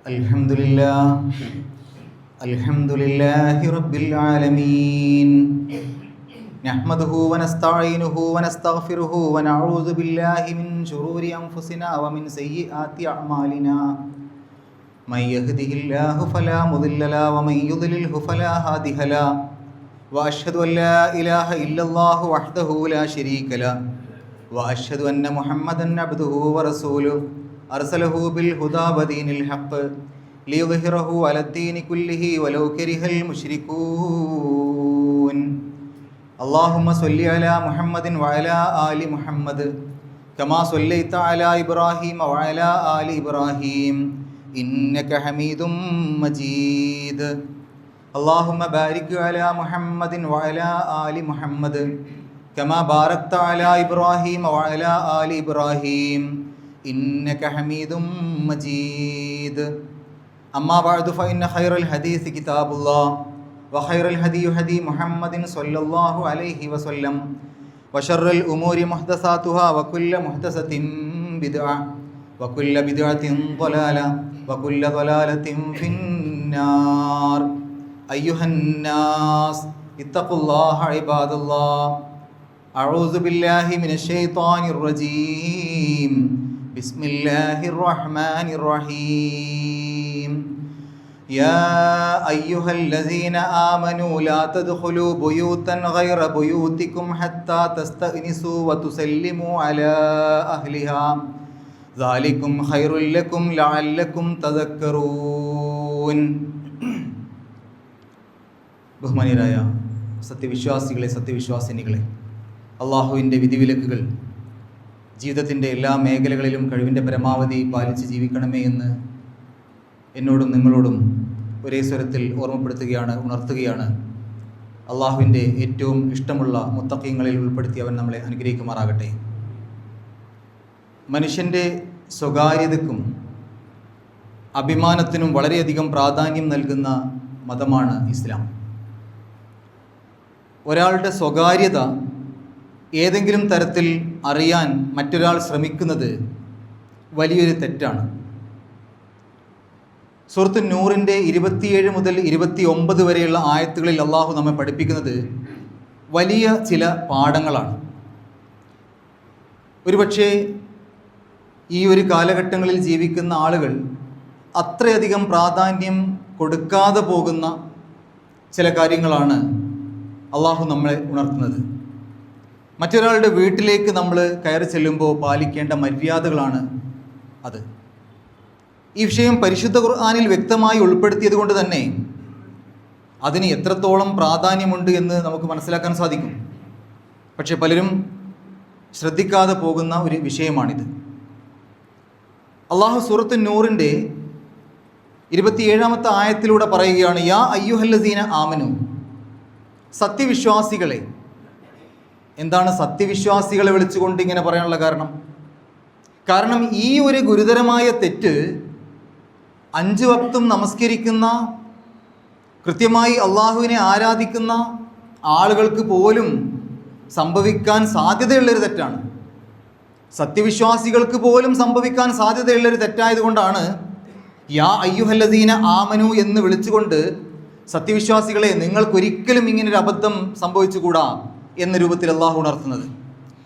അൽഹംദുലില്ലാഹി റബ്ബിൽ ആലമീൻ നഹ്മദുഹു വനസ്തഈനുഹു വനസ്തഗ്ഫിറുഹു വനഊദു ബില്ലാഹി മിൻ ശുറൂരി അൻഫുസിനാ വമിൻ സയ്യിആതി അഅ്മാലിനാ മൻ യഹ്ദിഹില്ലാഹു ഫലാ മുദില്ല ലഹു വമൻ യുദ്ലിൽഹു ഫലാ ഹാദിയ ലഹു വഅശ്ഹദു അൻ ലാ ഇലാഹ ഇല്ലല്ലാഹു വഹ്ദഹു ലാ ശരീക ലഹു വഅശ്ഹദു അന്ന മുഹമ്മദൻ അബ്ദുഹു വറസൂലുഹു അർസലഹു ബിൽ ഹുദാ വദീനിൽ ഹഖ് ലിയുദ്ഹിറഹു അലദ്ദീനി കുല്ലിഹി വലൗ കരിഹൽ മുശ്രികൂൻ. അല്ലാഹുമ്മ സ്വല്ലി അലാ മുഹമ്മദിൻ വഅലാ ആലി മുഹമ്മദ് കമാ സ്വല്ലൈത അലാ ഇബ്രാഹീമ വഅലാ ആലി ഇബ്രാഹീം ഇന്നക ഹമീദും മജീദ്. അല്ലാഹുമ്മ ബാരിക് അലാ മുഹമ്മദിൻ വഅലാ ആലി മുഹമ്മദ് കമാ ബാരക്ത അലാ ഇബ്രാഹീമ വഅലാ ആലി ഇബ്രാഹീം ഇന്നക ഹമീദും മജീദ്. അമ്മാ ബഅദു ഫഇന്ന ഖൈറൽ ഹദീസ് കിതാബുല്ലാഹ് വഖൈറൽ ഹദീ ഹദീ മുഹമ്മദിൻ സ്വല്ലല്ലാഹു അലൈഹി വസല്ലം വശർറൽ ഉമൂരി മുഹ്ദസാതുഹാ വകുല്ലു മുഹ്ദസത്തിൻ ബിദ്അ വകുല്ലു ബിദ്അത്തിൻ ളലാല വകുല്ലു ളലാലത്തിൻ ഫിന്നാർ. അയ്യുഹന്നാസ് ഇത്തഖുല്ലാഹ ഇബാദല്ലാഹ്. അഊദു ബില്ലാഹി മിനശ് ശൈത്വാനിർ റജീം. ബിസ്മില്ലാഹിർ റഹ്മാനിർ റഹീം. യാ അയ്യുഹല്ലദീന ആമനൂ ലാ തദ്ഖുലൂ ബുയൂതൻ ഗൈറ ബുയൂതികും ഹത്താ തസ്തഅനിസൂ വതുസല്ലിമൂ അലാ അഹ്ലിഹാ ദാലികും ഖൈറുൽ ലക്കും ലഅല്ലക്കും തദക്കറൂൻ. ബഹുമാനിയരായ സത്യവിശ്വാസികളെ, സത്യവിശ്വാസിനികളെ, അള്ളാഹുവിൻ്റെ വിധിവിലക്കുകൾ ജീവിതത്തിൻ്റെ എല്ലാ മേഖലകളിലും കഴിവിൻ്റെ പരമാവധി പാലിച്ച് ജീവിക്കണമേ എന്ന് എന്നോടും നിങ്ങളോടും ഒരേ സ്വരത്തിൽ ഓർമ്മപ്പെടുത്തുകയാണ്, ഉണർത്തുകയാണ്. അള്ളാഹുവിൻ്റെ ഏറ്റവും ഇഷ്ടമുള്ള മുത്തഖീങ്ങളിൽ ഉൾപ്പെടുത്തി അവൻ നമ്മളെ അനുഗ്രഹിക്കുമാറാകട്ടെ. മനുഷ്യൻ്റെ സ്വകാര്യതയ്ക്കും അഭിമാനത്തിനും വളരെയധികം പ്രാധാന്യം നൽകുന്ന മതമാണ് ഇസ്ലാം. ഒരാളുടെ സ്വകാര്യത ഏതെങ്കിലും തരത്തിൽ അറിയാൻ മറ്റൊരാൾ ശ്രമിക്കുന്നത് വലിയൊരു തെറ്റാണ്. സൂറത്ത് നൂറിൻ്റെ 27 മുതൽ 29 വരെയുള്ള ആയത്തുകളിൽ അള്ളാഹു നമ്മെ പഠിപ്പിക്കുന്നത് വലിയ ചില പാഠങ്ങളാണ്. ഒരുപക്ഷേ ഈ ഒരു കാലഘട്ടങ്ങളിൽ ജീവിക്കുന്ന ആളുകൾ അത്രയധികം പ്രാധാന്യം കൊടുക്കാതെ പോകുന്ന ചില കാര്യങ്ങളാണ് അള്ളാഹു നമ്മളെ ഉണർത്തുന്നത്. മറ്റൊരാളുടെ വീട്ടിലേക്ക് നമ്മൾ കയറി ചെല്ലുമ്പോൾ പാലിക്കേണ്ട മര്യാദകളാണ് അത്. ഈ വിഷയം പരിശുദ്ധ ഖുർആനിൽ വ്യക്തമായി ഉൾപ്പെടുത്തിയത് കൊണ്ട് തന്നെ അതിന് എത്രത്തോളം പ്രാധാന്യമുണ്ട് എന്ന് നമുക്ക് മനസ്സിലാക്കാൻ സാധിക്കും. പക്ഷെ പലരും ശ്രദ്ധിക്കാതെ പോകുന്ന ഒരു വിഷയമാണിത്. അള്ളാഹു സൂറത്ത് നൂറിൻ്റെ 27 ആയത്തിലൂടെ പറയുകയാണ്, യാ അയ്യുഹല്ലദീന ആമനു, സത്യവിശ്വാസികളെ. എന്താണ് സത്യവിശ്വാസികളെ വിളിച്ചുകൊണ്ട് ഇങ്ങനെ പറയാനുള്ള കാരണം ഈ ഒരു ഗുരുതരമായ തെറ്റ് 5 വക്തും നമസ്കരിക്കുന്ന, കൃത്യമായി അള്ളാഹുവിനെ ആരാധിക്കുന്ന ആളുകൾക്ക് പോലും സംഭവിക്കാൻ സാധ്യതയുള്ളൊരു തെറ്റാണ്. സത്യവിശ്വാസികൾക്ക് പോലും സംഭവിക്കാൻ സാധ്യതയുള്ളൊരു തെറ്റായതുകൊണ്ടാണ് യാ അയ്യുഹല്ലദീന ആമനു എന്ന് വിളിച്ചുകൊണ്ട് സത്യവിശ്വാസികളെ നിങ്ങൾക്കൊരിക്കലും ഇങ്ങനൊരു അബദ്ധം സംഭവിച്ചുകൂടാ എന്ന രൂപത്തിൽ അള്ളാഹു ഉണർത്തുന്നത്.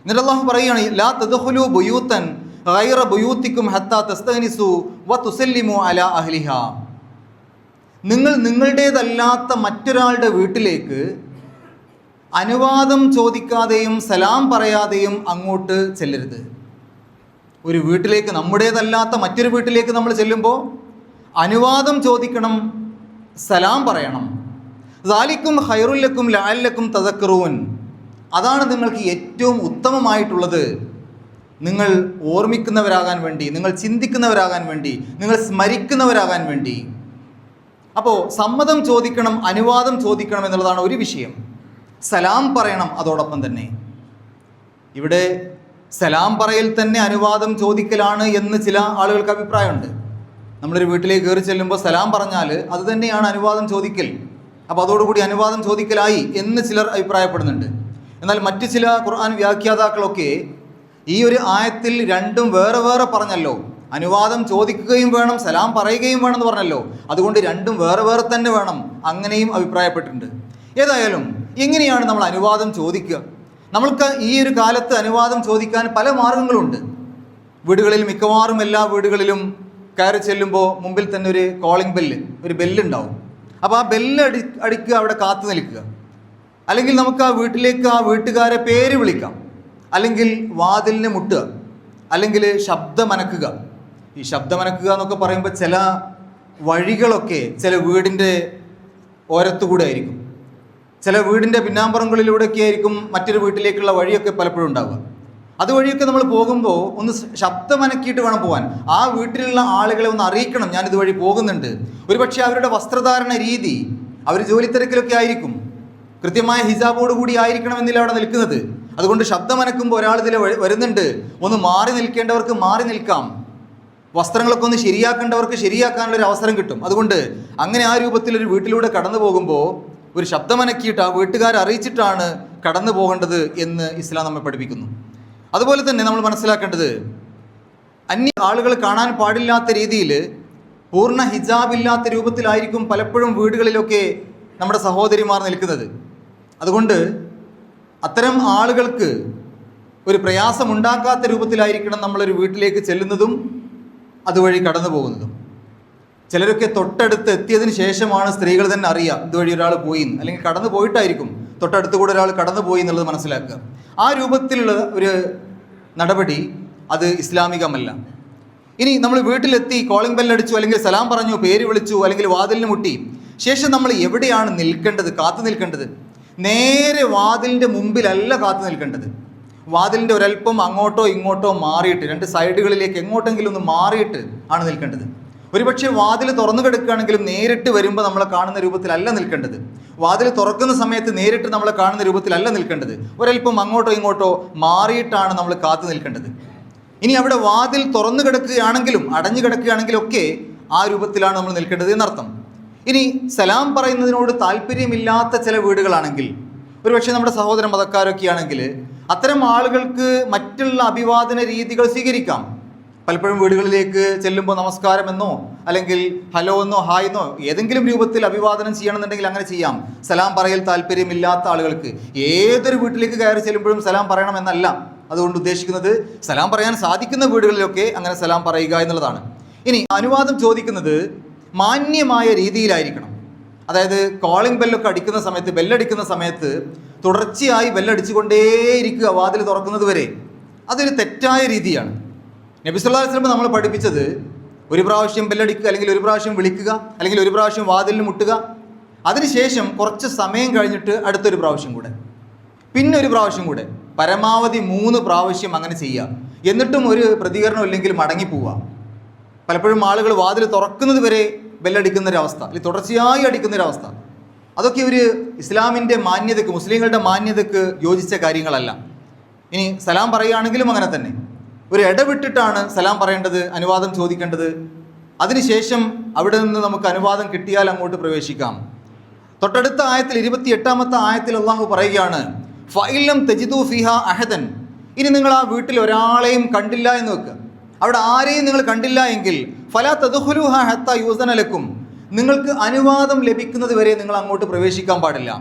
എന്നിട്ട് അള്ളാഹു പറയുകയാണ്, ലാ തദ്ഖുലൂ ബുയൂതൻ ഗൈറ ബുയൂതികും ഹത്താ തസ്തഅനിസൂ വതുസല്ലിമൂ അലാ അഹ്ലിഹാ. നിങ്ങൾ നിങ്ങളുടേതല്ലാത്ത മറ്റൊരാളുടെ വീട്ടിലേക്ക് അനുവാദം ചോദിക്കാതെയും സലാം പറയാതെയും അങ്ങോട്ട് ചെല്ലരുത്. ഒരു വീട്ടിലേക്ക്, നമ്മുടേതല്ലാത്ത മറ്റൊരു വീട്ടിലേക്ക് നമ്മൾ ചെല്ലുമ്പോൾ അനുവാദം ചോദിക്കണം, സലാം പറയണം. ദാലികും ഖൈറുൽ ലക്കും ലഅല്ലക്കും തദക്കറൂൻ. അതാണ് നിങ്ങൾക്ക് ഏറ്റവും ഉത്തമമായിട്ടുള്ളത്. നിങ്ങൾ ഓർമ്മിക്കുന്നവരാകാൻ വേണ്ടി, നിങ്ങൾ ചിന്തിക്കുന്നവരാകാൻ വേണ്ടി, നിങ്ങൾ സ്മരിക്കുന്നവരാകാൻ വേണ്ടി. അപ്പോൾ സമ്മതം ചോദിക്കണം, അനുവാദം ചോദിക്കണം എന്നുള്ളതാണ് ഒരു വിഷയം. സലാം പറയണം അതോടൊപ്പം തന്നെ. ഇവിടെ സലാം പറയൽ തന്നെ അനുവാദം ചോദിക്കലാണ് എന്ന് ചില ആളുകൾക്ക് അഭിപ്രായമുണ്ട്. നമ്മളൊരു വീട്ടിലേക്ക് കയറി ചെല്ലുമ്പോൾ സലാം പറഞ്ഞാൽ അത് തന്നെയാണ് അനുവാദം ചോദിക്കൽ, അപ്പോൾ അതോടുകൂടി അനുവാദം ചോദിക്കലായി എന്ന് ചിലർ അഭിപ്രായപ്പെടുന്നുണ്ട്. എന്നാൽ മറ്റ് ചില ഖുർആൻ വ്യാഖ്യാതാക്കളൊക്കെ ഈ ഒരു ആയത്തിൽ രണ്ടും വേറെ വേറെ പറഞ്ഞല്ലോ. അനുവാദം ചോദിക്കുകയും വേണം, സലാം പറയുകയും വേണം എന്ന് പറഞ്ഞല്ലോ. അതുകൊണ്ട് രണ്ടും വേറെ വേറെ തന്നെ വേണം, അങ്ങനെയും അഭിപ്രായപ്പെട്ടിട്ടുണ്ട്. ഏതായാലും എങ്ങനെയാണ് നമ്മൾ അനുവാദം ചോദിക്കുക? നമ്മൾക്ക് ഈ ഒരു കാലത്ത് അനുവാദം ചോദിക്കാൻ പല മാർഗങ്ങളുണ്ട്. വീടുകളിൽ മിക്കവാറും എല്ലാ വീടുകളിലും കയറി ചെല്ലുമ്പോൾ മുമ്പിൽ തന്നെ ഒരു കോളിംഗ് ഒരു ബെല്ലുണ്ടാവും. അപ്പോൾ ആ ബെല്ല് അടിക്കുക, അവിടെ കാത്തു നിൽക്കുക. അല്ലെങ്കിൽ നമുക്ക് ആ വീട്ടിലേക്ക് ആ വീട്ടുകാരെ പേര് വിളിക്കാം, അല്ലെങ്കിൽ വാതിലിന് മുട്ടുക, അല്ലെങ്കിൽ ശബ്ദമനക്കുക. ഈ ശബ്ദമനക്കുക എന്നൊക്കെ പറയുമ്പോൾ ചില വഴികളൊക്കെ ചില വീടിൻ്റെ ഓരത്തുകൂടെ ആയിരിക്കും, ചില വീടിൻ്റെ പിന്നാമ്പുറങ്ങളിലൂടെയൊക്കെ ആയിരിക്കും മറ്റൊരു വീട്ടിലേക്കുള്ള വഴിയൊക്കെ പലപ്പോഴും ഉണ്ടാവുക. അതുവഴിയൊക്കെ നമ്മൾ പോകുമ്പോൾ ഒന്ന് ശബ്ദമനക്കിയിട്ട് വേണം പോകാൻ. ആ വീട്ടിലുള്ള ആളുകളെ ഒന്ന് അറിയിക്കണം, ഞാൻ ഇതുവഴി പോകുന്നുണ്ട്. ഒരുപക്ഷെ അവരുടെ വസ്ത്രധാരണ രീതി, അവർ ജോലിത്തിരക്കിലൊക്കെ ആയിരിക്കും, കൃത്യമായ ഹിജാബോട് കൂടി ആയിരിക്കണമെന്നില്ല അവിടെ നിൽക്കുന്നത്. അതുകൊണ്ട് ശബ്ദമനക്കുമ്പോൾ ഒരാൾ ഇതിൽ വരുന്നുണ്ട്, ഒന്ന് മാറി നിൽക്കേണ്ടവർക്ക് മാറി നിൽക്കാം, വസ്ത്രങ്ങളൊക്കെ ഒന്ന് ശരിയാക്കേണ്ടവർക്ക് ശരിയാക്കാനുള്ളൊരു അവസരം കിട്ടും. അതുകൊണ്ട് അങ്ങനെ ആ രൂപത്തിലൊരു വീട്ടിലൂടെ കടന്നു പോകുമ്പോൾ ഒരു ശബ്ദമനക്കിയിട്ട് ആ വീട്ടുകാരെ അറിയിച്ചിട്ടാണ് കടന്നു പോകേണ്ടത് എന്ന് ഇസ്ലാം നമ്മെ പഠിപ്പിക്കുന്നു. അതുപോലെ തന്നെ നമ്മൾ മനസ്സിലാക്കേണ്ടത്, അന്യ ആളുകൾ കാണാൻ പാടില്ലാത്ത രീതിയിൽ പൂർണ്ണ ഹിജാബില്ലാത്ത രൂപത്തിലായിരിക്കും പലപ്പോഴും വീടുകളിലൊക്കെ നമ്മുടെ സഹോദരിമാർ നിൽക്കുന്നത്. അതുകൊണ്ട് അത്തരം ആളുകൾക്ക് ഒരു പ്രയാസമുണ്ടാക്കാത്ത രൂപത്തിലായിരിക്കണം നമ്മളൊരു വീട്ടിലേക്ക് ചെല്ലുന്നതും അതുവഴി കടന്നു പോകുന്നതും. ചിലരൊക്കെ തൊട്ടടുത്ത് എത്തിയതിന് ശേഷമാണ് സ്ത്രീകൾ തന്നെ അറിയാം ഇതുവഴി ഒരാൾ പോയി, അല്ലെങ്കിൽ കടന്നു പോയിട്ടായിരിക്കും തൊട്ടടുത്ത് കൂടെ ഒരാൾ കടന്നു പോയി എന്നുള്ളത് മനസ്സിലാക്കുക. ആ രൂപത്തിലുള്ള ഒരു നടപടി അത് ഇസ്ലാമികമല്ല. ഇനി നമ്മൾ വീട്ടിലെത്തി കോളിംഗ് ബെല്ലടിച്ചു, അല്ലെങ്കിൽ സലാം പറഞ്ഞു, പേര് വിളിച്ചു, അല്ലെങ്കിൽ വാതിലിന് മുട്ടി, ശേഷം നമ്മൾ എവിടെയാണ് നിൽക്കേണ്ടത്, കാത്തു നിൽക്കേണ്ടത്? നേരെ വാതിലിൻ്റെ മുമ്പിലല്ല കാത്തു നിൽക്കേണ്ടത്. വാതിലിൻ്റെ ഒരല്പം അങ്ങോട്ടോ ഇങ്ങോട്ടോ മാറിയിട്ട്, രണ്ട് സൈഡുകളിലേക്ക് എങ്ങോട്ടെങ്കിലും ഒന്ന് മാറിയിട്ട് ആണ് നിൽക്കേണ്ടത്. ഒരുപക്ഷെ വാതിൽ തുറന്നു കിടക്കുകയാണെങ്കിലും നേരിട്ട് വരുമ്പോൾ നമ്മളെ കാണുന്ന രൂപത്തിലല്ല നിൽക്കേണ്ടത്. വാതിൽ തുറക്കുന്ന സമയത്ത് നേരിട്ട് നമ്മളെ കാണുന്ന രൂപത്തിലല്ല നിൽക്കേണ്ടത്. ഒരല്പം അങ്ങോട്ടോ ഇങ്ങോട്ടോ മാറിയിട്ടാണ് നമ്മൾ കാത്തു നിൽക്കേണ്ടത്. ഇനി അവിടെ വാതിൽ തുറന്നു കിടക്കുകയാണെങ്കിലും അടഞ്ഞു കിടക്കുകയാണെങ്കിലും ഒക്കെ ആ രൂപത്തിലാണ് നമ്മൾ നിൽക്കേണ്ടത് എന്നർത്ഥം. ഇനി സലാം പറയുന്നതിനോട് താല്പര്യമില്ലാത്ത ചില വീടുകളാണെങ്കിൽ, ഒരുപക്ഷെ നമ്മുടെ സഹോദര മതക്കാരൊക്കെ ആണെങ്കിൽ, അത്തരം ആളുകൾക്ക് മറ്റുള്ള അഭിവാദന രീതികൾ സ്വീകരിക്കാം. പലപ്പോഴും വീടുകളിലേക്ക് ചെല്ലുമ്പോൾ നമസ്കാരമെന്നോ അല്ലെങ്കിൽ ഹലോ എന്നോ ഹായ് എന്നോ ഏതെങ്കിലും രൂപത്തിൽ അഭിവാദനം ചെയ്യണമെന്നുണ്ടെങ്കിൽ അങ്ങനെ ചെയ്യാം. സലാം പറയൽ താല്പര്യമില്ലാത്ത ആളുകൾക്ക് ഏതൊരു വീട്ടിലേക്ക് കയറി ചെല്ലുമ്പോഴും സലാം പറയണമെന്നല്ല അതുകൊണ്ട് ഉദ്ദേശിക്കുന്നത്. സലാം പറയാൻ സാധിക്കുന്ന വീടുകളിലൊക്കെ അങ്ങനെ സലാം പറയുക എന്നുള്ളതാണ്. ഇനി അനുവാദം ചോദിക്കുന്നത് മാന്യമായ രീതിയിലായിരിക്കണം. അതായത് കോളിംഗ് ബെല്ലൊക്കെ അടിക്കുന്ന സമയത്ത്, ബെല്ലടിക്കുന്ന സമയത്ത് തുടർച്ചയായി ബെല്ലടിച്ചുകൊണ്ടേയിരിക്കുക വാതിൽ തുറക്കുന്നത് വരെ, അതൊരു തെറ്റായ രീതിയാണ്. നബി സല്ലല്ലാഹു അലൈഹി വസല്ലം നമ്മൾ പഠിപ്പിച്ചത് ഒരു പ്രാവശ്യം ബെല്ലടിക്കുക, അല്ലെങ്കിൽ ഒരു പ്രാവശ്യം വിളിക്കുക, അല്ലെങ്കിൽ ഒരു പ്രാവശ്യം വാതിലിന് മുട്ടുക, അതിനുശേഷം കുറച്ച് സമയം കഴിഞ്ഞിട്ട് അടുത്തൊരു പ്രാവശ്യം കൂടെ, പിന്നെ ഒരു പ്രാവശ്യം കൂടെ, പരമാവധി 3 പ്രാവശ്യം അങ്ങനെ ചെയ്യുക. എന്നിട്ടും ഒരു പ്രതികരണം ഇല്ലെങ്കിൽ മടങ്ങിപ്പോവുക. പലപ്പോഴും ആളുകൾ വാതിൽ തുറക്കുന്നത് വരെ ബെല്ലടിക്കുന്നൊരവസ്ഥ, അല്ലെങ്കിൽ തുടർച്ചയായി അടിക്കുന്നൊരവസ്ഥ, അതൊക്കെ ഒരു ഇസ്ലാമിൻ്റെ മാന്യതയ്ക്ക്, മുസ്ലിങ്ങളുടെ മാന്യതയ്ക്ക് യോജിച്ച കാര്യങ്ങളല്ല. ഇനി സലാം പറയുകയാണെങ്കിലും അങ്ങനെ തന്നെ ഒരു ഇടവിട്ടിട്ടാണ് സലാം പറയേണ്ടത്, അനുവാദം ചോദിക്കേണ്ടത്. അതിനുശേഷം അവിടെ നിന്ന് നമുക്ക് അനുവാദം കിട്ടിയാൽ അങ്ങോട്ട് പ്രവേശിക്കാം. തൊട്ടടുത്ത ആയത്തിൽ 28-ാമത്തെ ആയത്തിൽ അള്ളാഹു പറയുകയാണ്, ഫഇല്ലം തജിദു ഫിഹാ അഹദൻ. ഇനി നിങ്ങൾ ആ വീട്ടിൽ ഒരാളെയും കണ്ടില്ല എന്ന് വെക്കുക. അവിടെ ആരെയും നിങ്ങൾ കണ്ടില്ല എങ്കിൽ ഫലാ തദ്ഖുലൂഹാ ഹത്താ യൂസന ലക്കും. നിങ്ങൾക്ക് അനുവാദം ലഭിക്കുന്നത് വരെ നിങ്ങൾ അങ്ങോട്ട് പ്രവേശിക്കാൻ പാടില്ല.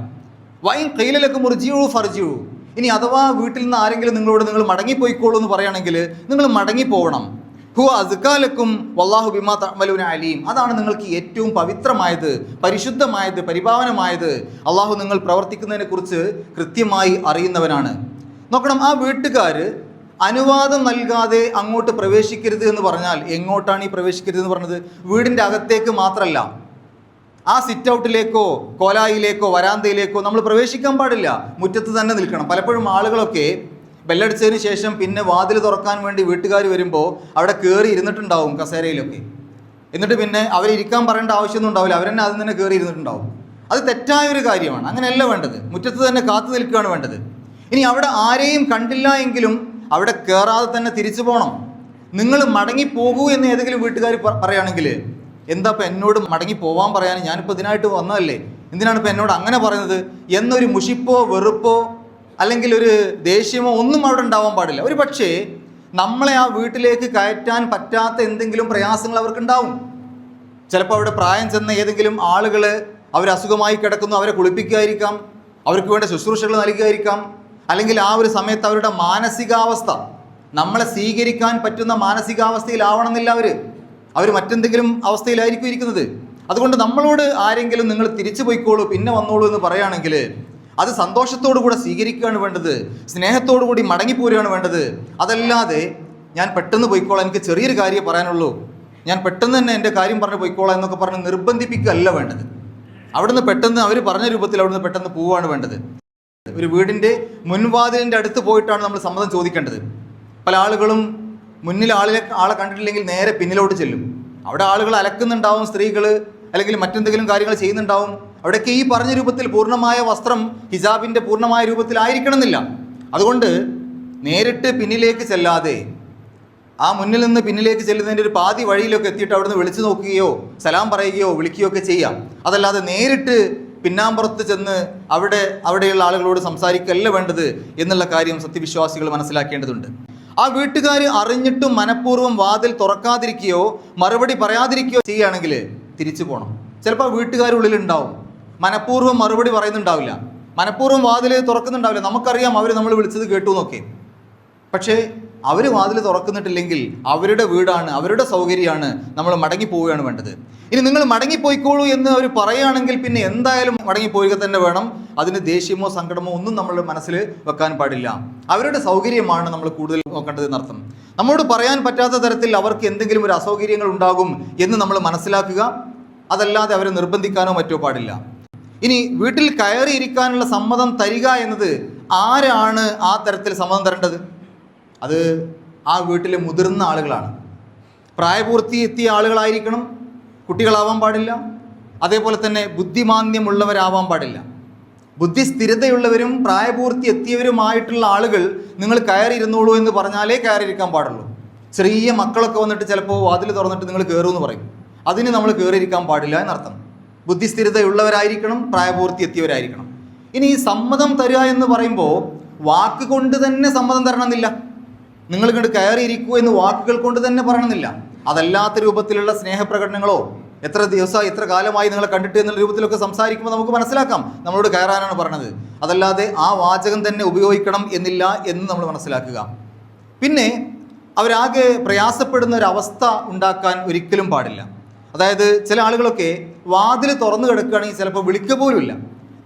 വൈൻ ഖീല ലക്കും ഇർജിഉ ഫർജിഉ. ഇനി അഥവാ വീട്ടിൽ നിന്ന് ആരെങ്കിലും നിങ്ങളോട് നിങ്ങൾ മടങ്ങിപ്പോയിക്കോളൂ എന്ന് പറയുകയാണെങ്കിൽ നിങ്ങൾ മടങ്ങിപ്പോകണം. ഹുവ അസ്കാ ലക്കും വല്ലാഹു ബിമാ തഅമലൂന അലീം. അതാണ് നിങ്ങൾക്ക് ഏറ്റവും പവിത്രമായത്, പരിശുദ്ധമായത്, പരിപാവനമായത്. അള്ളാഹു നിങ്ങൾ പ്രവർത്തിക്കുന്നതിനെക്കുറിച്ച് കൃത്യമായി അറിയുന്നവനാണ്. നോക്കണം, ആ വീട്ടുകാർ അനുവാദം നൽകാതെ അങ്ങോട്ട് പ്രവേശിക്കരുത് എന്ന് പറഞ്ഞാൽ എങ്ങോട്ടാണ് ഈ പ്രവേശിക്കരുത് എന്ന് പറഞ്ഞത്? വീടിൻ്റെ അകത്തേക്ക് മാത്രമല്ല, ആ സിറ്റ് ഔട്ടിലേക്കോ കോലായിലേക്കോ വരാന്തയിലേക്കോ നമ്മൾ പ്രവേശിക്കാൻ പാടില്ല. മുറ്റത്ത് തന്നെ നിൽക്കണം. പലപ്പോഴും ആളുകളൊക്കെ ബെല്ലടിച്ചതിന് ശേഷം പിന്നെ വാതിൽ തുറക്കാൻ വേണ്ടി വീട്ടുകാർ വരുമ്പോൾ അവിടെ കയറി ഇരുന്നിട്ടുണ്ടാവും കസേരയിലൊക്കെ. എന്നിട്ട് പിന്നെ അവരിരിക്കാൻ പറയേണ്ട ആവശ്യമൊന്നും ഉണ്ടാവില്ല, അവരെന്നെ അതിൽ തന്നെ കയറി ഇരുന്നിട്ടുണ്ടാവും. അത് തെറ്റായൊരു കാര്യമാണ്. അങ്ങനെയല്ല വേണ്ടത്. മുറ്റത്ത് തന്നെ കാത്തു നിൽക്കുകയാണ് വേണ്ടത്. ഇനി അവിടെ ആരെയും കണ്ടില്ല എങ്കിലും അവിടെ കയറാതെ തന്നെ തിരിച്ചു പോകണം. നിങ്ങൾ മടങ്ങിപ്പോകൂ എന്ന് ഏതെങ്കിലും വീട്ടുകാർ പറയുകയാണെങ്കിൽ, എന്താ ഇപ്പം എന്നോട് മടങ്ങി പോവാൻ പറയാൻ, ഞാനിപ്പോൾ ഇതിനായിട്ട് വന്നതല്ലേ, എന്തിനാണ് ഇപ്പം എന്നോട് അങ്ങനെ പറയുന്നത് എന്നൊരു മുഷിപ്പോ വെറുപ്പോ അല്ലെങ്കിൽ ഒരു ദേഷ്യമോ ഒന്നും അവിടെ ഉണ്ടാവാൻ പാടില്ല. ഒരു പക്ഷേ നമ്മളെ ആ വീട്ടിലേക്ക് കയറ്റാൻ പറ്റാത്ത എന്തെങ്കിലും പ്രയാസങ്ങൾ അവർക്കുണ്ടാവും. ചിലപ്പോൾ അവിടെ പ്രായം ചെന്ന ഏതെങ്കിലും ആളുകൾ അവർ അസുഖമായി കിടക്കുന്നു, അവരെ കുളിപ്പിക്കുകയായിരിക്കാം, അവർക്ക് വേണ്ട ശുശ്രൂഷകൾ നൽകുകയായിരിക്കാം. അല്ലെങ്കിൽ ആ ഒരു സമയത്ത് അവരുടെ മാനസികാവസ്ഥ നമ്മളെ സ്വീകരിക്കാൻ പറ്റുന്ന മാനസികാവസ്ഥയിലാവണമെന്നില്ല, അവർ മറ്റെന്തെങ്കിലും അവസ്ഥയിലായിരിക്കും ഇരിക്കുന്നത്. അതുകൊണ്ട് നമ്മളോട് ആരെങ്കിലും നിങ്ങൾ തിരിച്ചു പോയിക്കോളൂ, പിന്നെ വന്നോളൂ എന്ന് പറയുകയാണെങ്കിൽ അത് സന്തോഷത്തോടു കൂടെ സ്വീകരിക്കുകയാണ് വേണ്ടത്, സ്നേഹത്തോടു കൂടി മടങ്ങിപ്പോരുകയാണ് വേണ്ടത്. അതല്ലാതെ ഞാൻ പെട്ടെന്ന് പോയിക്കോളാം, എനിക്ക് ചെറിയൊരു കാര്യം പറയാനുള്ളൂ, ഞാൻ പെട്ടെന്ന് തന്നെ എൻ്റെ കാര്യം പറഞ്ഞ് പോയിക്കോളാം എന്നൊക്കെ പറഞ്ഞ് നിർബന്ധിപ്പിക്കുകയല്ല വേണ്ടത്. അവിടുന്ന് പെട്ടെന്ന് അവർ പറഞ്ഞ രൂപത്തിൽ അവിടുന്ന് പെട്ടെന്ന് പോവുകയാണ് വേണ്ടത്. ഒരു വീടിൻ്റെ മുൻവാതിലിൻ്റെ അടുത്ത് പോയിട്ടാണ് നമ്മൾ സമ്മതം ചോദിക്കേണ്ടത്. പല ആളുകളും മുന്നിൽ ആളെ കണ്ടിട്ടില്ലെങ്കിൽ നേരെ പിന്നിലോട്ട് ചെല്ലും. അവിടെ ആളുകൾ അലക്കുന്നുണ്ടാവും, സ്ത്രീകൾ അല്ലെങ്കിൽ മറ്റെന്തെങ്കിലും കാര്യങ്ങൾ ചെയ്യുന്നുണ്ടാവും. അവിടെയൊക്കെ ഈ പറഞ്ഞ രൂപത്തിൽ പൂർണ്ണമായ വസ്ത്രം ഹിജാബിൻ്റെ പൂർണ്ണമായ രൂപത്തിലായിരിക്കണം എന്നില്ല. അതുകൊണ്ട് നേരിട്ട് പിന്നിലേക്ക് ചെല്ലാതെ ആ മുന്നിൽ നിന്ന് പിന്നിലേക്ക് ചെല്ലുന്നതിൻ്റെ ഒരു പാതി വഴിയിലൊക്കെ എത്തിയിട്ട് അവിടുന്ന് വിളിച്ചു നോക്കുകയോ സലാം പറയുകയോ വിളിക്കുകയോ ഒക്കെ ചെയ്യാം. അതല്ലാതെ നേരിട്ട് പിന്നാമ്പുറത്ത് ചെന്ന് അവിടെയുള്ള ആളുകളോട് സംസാരിക്കുകയല്ല വേണ്ടത് എന്നുള്ള കാര്യം സത്യവിശ്വാസികൾ മനസ്സിലാക്കേണ്ടതുണ്ട്. ആ വീട്ടുകാർ അറിഞ്ഞിട്ടും മനഃപൂർവ്വം വാതിൽ തുറക്കാതിരിക്കുകയോ മറുപടി പറയാതിരിക്കുകയോ ചെയ്യുകയാണെങ്കിൽ തിരിച്ചു പോകണം. ചിലപ്പോൾ വീട്ടുകാരുള്ളിലുണ്ടാവും, മനഃപൂർവ്വം മറുപടി പറയുന്നുണ്ടാവില്ല, മനഃപൂർവ്വം വാതിൽ തുറക്കുന്നുണ്ടാവില്ല. നമുക്കറിയാം അവർ നമ്മൾ വിളിച്ചത് കേട്ടു എന്നൊക്കെ. പക്ഷേ അവർ വാതിൽ തുറക്കുന്നിട്ടില്ലെങ്കിൽ അവരുടെ വീടാണ്, അവരുടെ സൗകര്യമാണ്, നമ്മൾ മടങ്ങിപ്പോവുകയാണ് വേണ്ടത്. ഇനി നിങ്ങൾ മടങ്ങിപ്പോയിക്കോളൂ എന്ന് അവർ പറയുകയാണെങ്കിൽ പിന്നെ എന്തായാലും മടങ്ങിപ്പോവുക തന്നെ വേണം. അതിന് ദേഷ്യമോ സങ്കടമോ ഒന്നും നമ്മൾ മനസ്സിൽ വെക്കാൻ പാടില്ല. അവരുടെ സൗകര്യമാണ് നമ്മൾ കൂടുതൽ നോക്കേണ്ടത് എന്നർത്ഥം. നമ്മോട് പറയാൻ പറ്റാത്ത തരത്തിൽ അവർക്ക് എന്തെങ്കിലും ഒരു അസൗകര്യങ്ങൾ ഉണ്ടാകും എന്ന് നമ്മൾ മനസ്സിലാക്കുക. അതല്ലാതെ അവരെ നിർബന്ധിക്കാനോ മറ്റോ പാടില്ല. ഇനി വീട്ടിൽ കയറിയിരിക്കാനുള്ള സമ്മതം തരിക എന്നത് ആരാണ് ആ തരത്തിൽ സമ്മതം തരേണ്ടത്? അത് ആ വീട്ടിലെ മുതിർന്ന ആളുകളാണ്. പ്രായപൂർത്തി എത്തിയ ആളുകളായിരിക്കണം, കുട്ടികളാവാൻ പാടില്ല. അതേപോലെ തന്നെ ബുദ്ധിമാന്ദ്യമുള്ളവരാവാൻ പാടില്ല. ബുദ്ധിസ്ഥിരതയുള്ളവരും പ്രായപൂർത്തി എത്തിയവരുമായിട്ടുള്ള ആളുകൾ നിങ്ങൾ കയറിയിരുന്നോളൂ എന്ന് പറഞ്ഞാലേ കയറിയിരിക്കാൻ പാടുള്ളൂ. ചെറിയ മക്കളൊക്കെ വന്നിട്ട് ചിലപ്പോൾ വാതിൽ തുറന്നിട്ട് നിങ്ങൾ കയറുമെന്ന് പറയും. അതിന് നമ്മൾ കയറിയിരിക്കാൻ പാടില്ല എന്നർത്ഥം. ബുദ്ധിസ്ഥിരതയുള്ളവരായിരിക്കണം, പ്രായപൂർത്തി എത്തിയവരായിരിക്കണം. ഇനി ഈ സമ്മതം തരിക എന്ന് പറയുമ്പോൾ വാക്കുകൊണ്ട് തന്നെ സമ്മതം തരണമെന്നില്ല. നിങ്ങൾ ഇങ്ങോട്ട് കയറിയിരിക്കൂ എന്ന് വാക്കുകൾ കൊണ്ട് തന്നെ പറയണമെന്നില്ല. അതല്ലാത്ത രൂപത്തിലുള്ള സ്നേഹപ്രകടനങ്ങളോ എത്ര ദിവസം എത്ര കാലമായി നിങ്ങളെ കണ്ടിട്ട് എന്നുള്ള രൂപത്തിലൊക്കെ സംസാരിക്കുമ്പോൾ നമുക്ക് മനസ്സിലാക്കാം നമ്മളോട് കയറാനാണ് പറഞ്ഞത്. അതല്ലാതെ ആ വാചകം തന്നെ ഉപയോഗിക്കണം എന്നില്ല എന്ന് നമ്മൾ മനസ്സിലാക്കുക. പിന്നെ അവരാകെ പ്രയാസപ്പെടുന്ന ഒരവസ്ഥ ഉണ്ടാക്കാൻ ഒരിക്കലും പാടില്ല. അതായത് ചില ആളുകളൊക്കെ വാതിൽ തുറന്നു കിടക്കുകയാണെങ്കിൽ ചിലപ്പോൾ വിളിക്കുക പോലുമില്ല,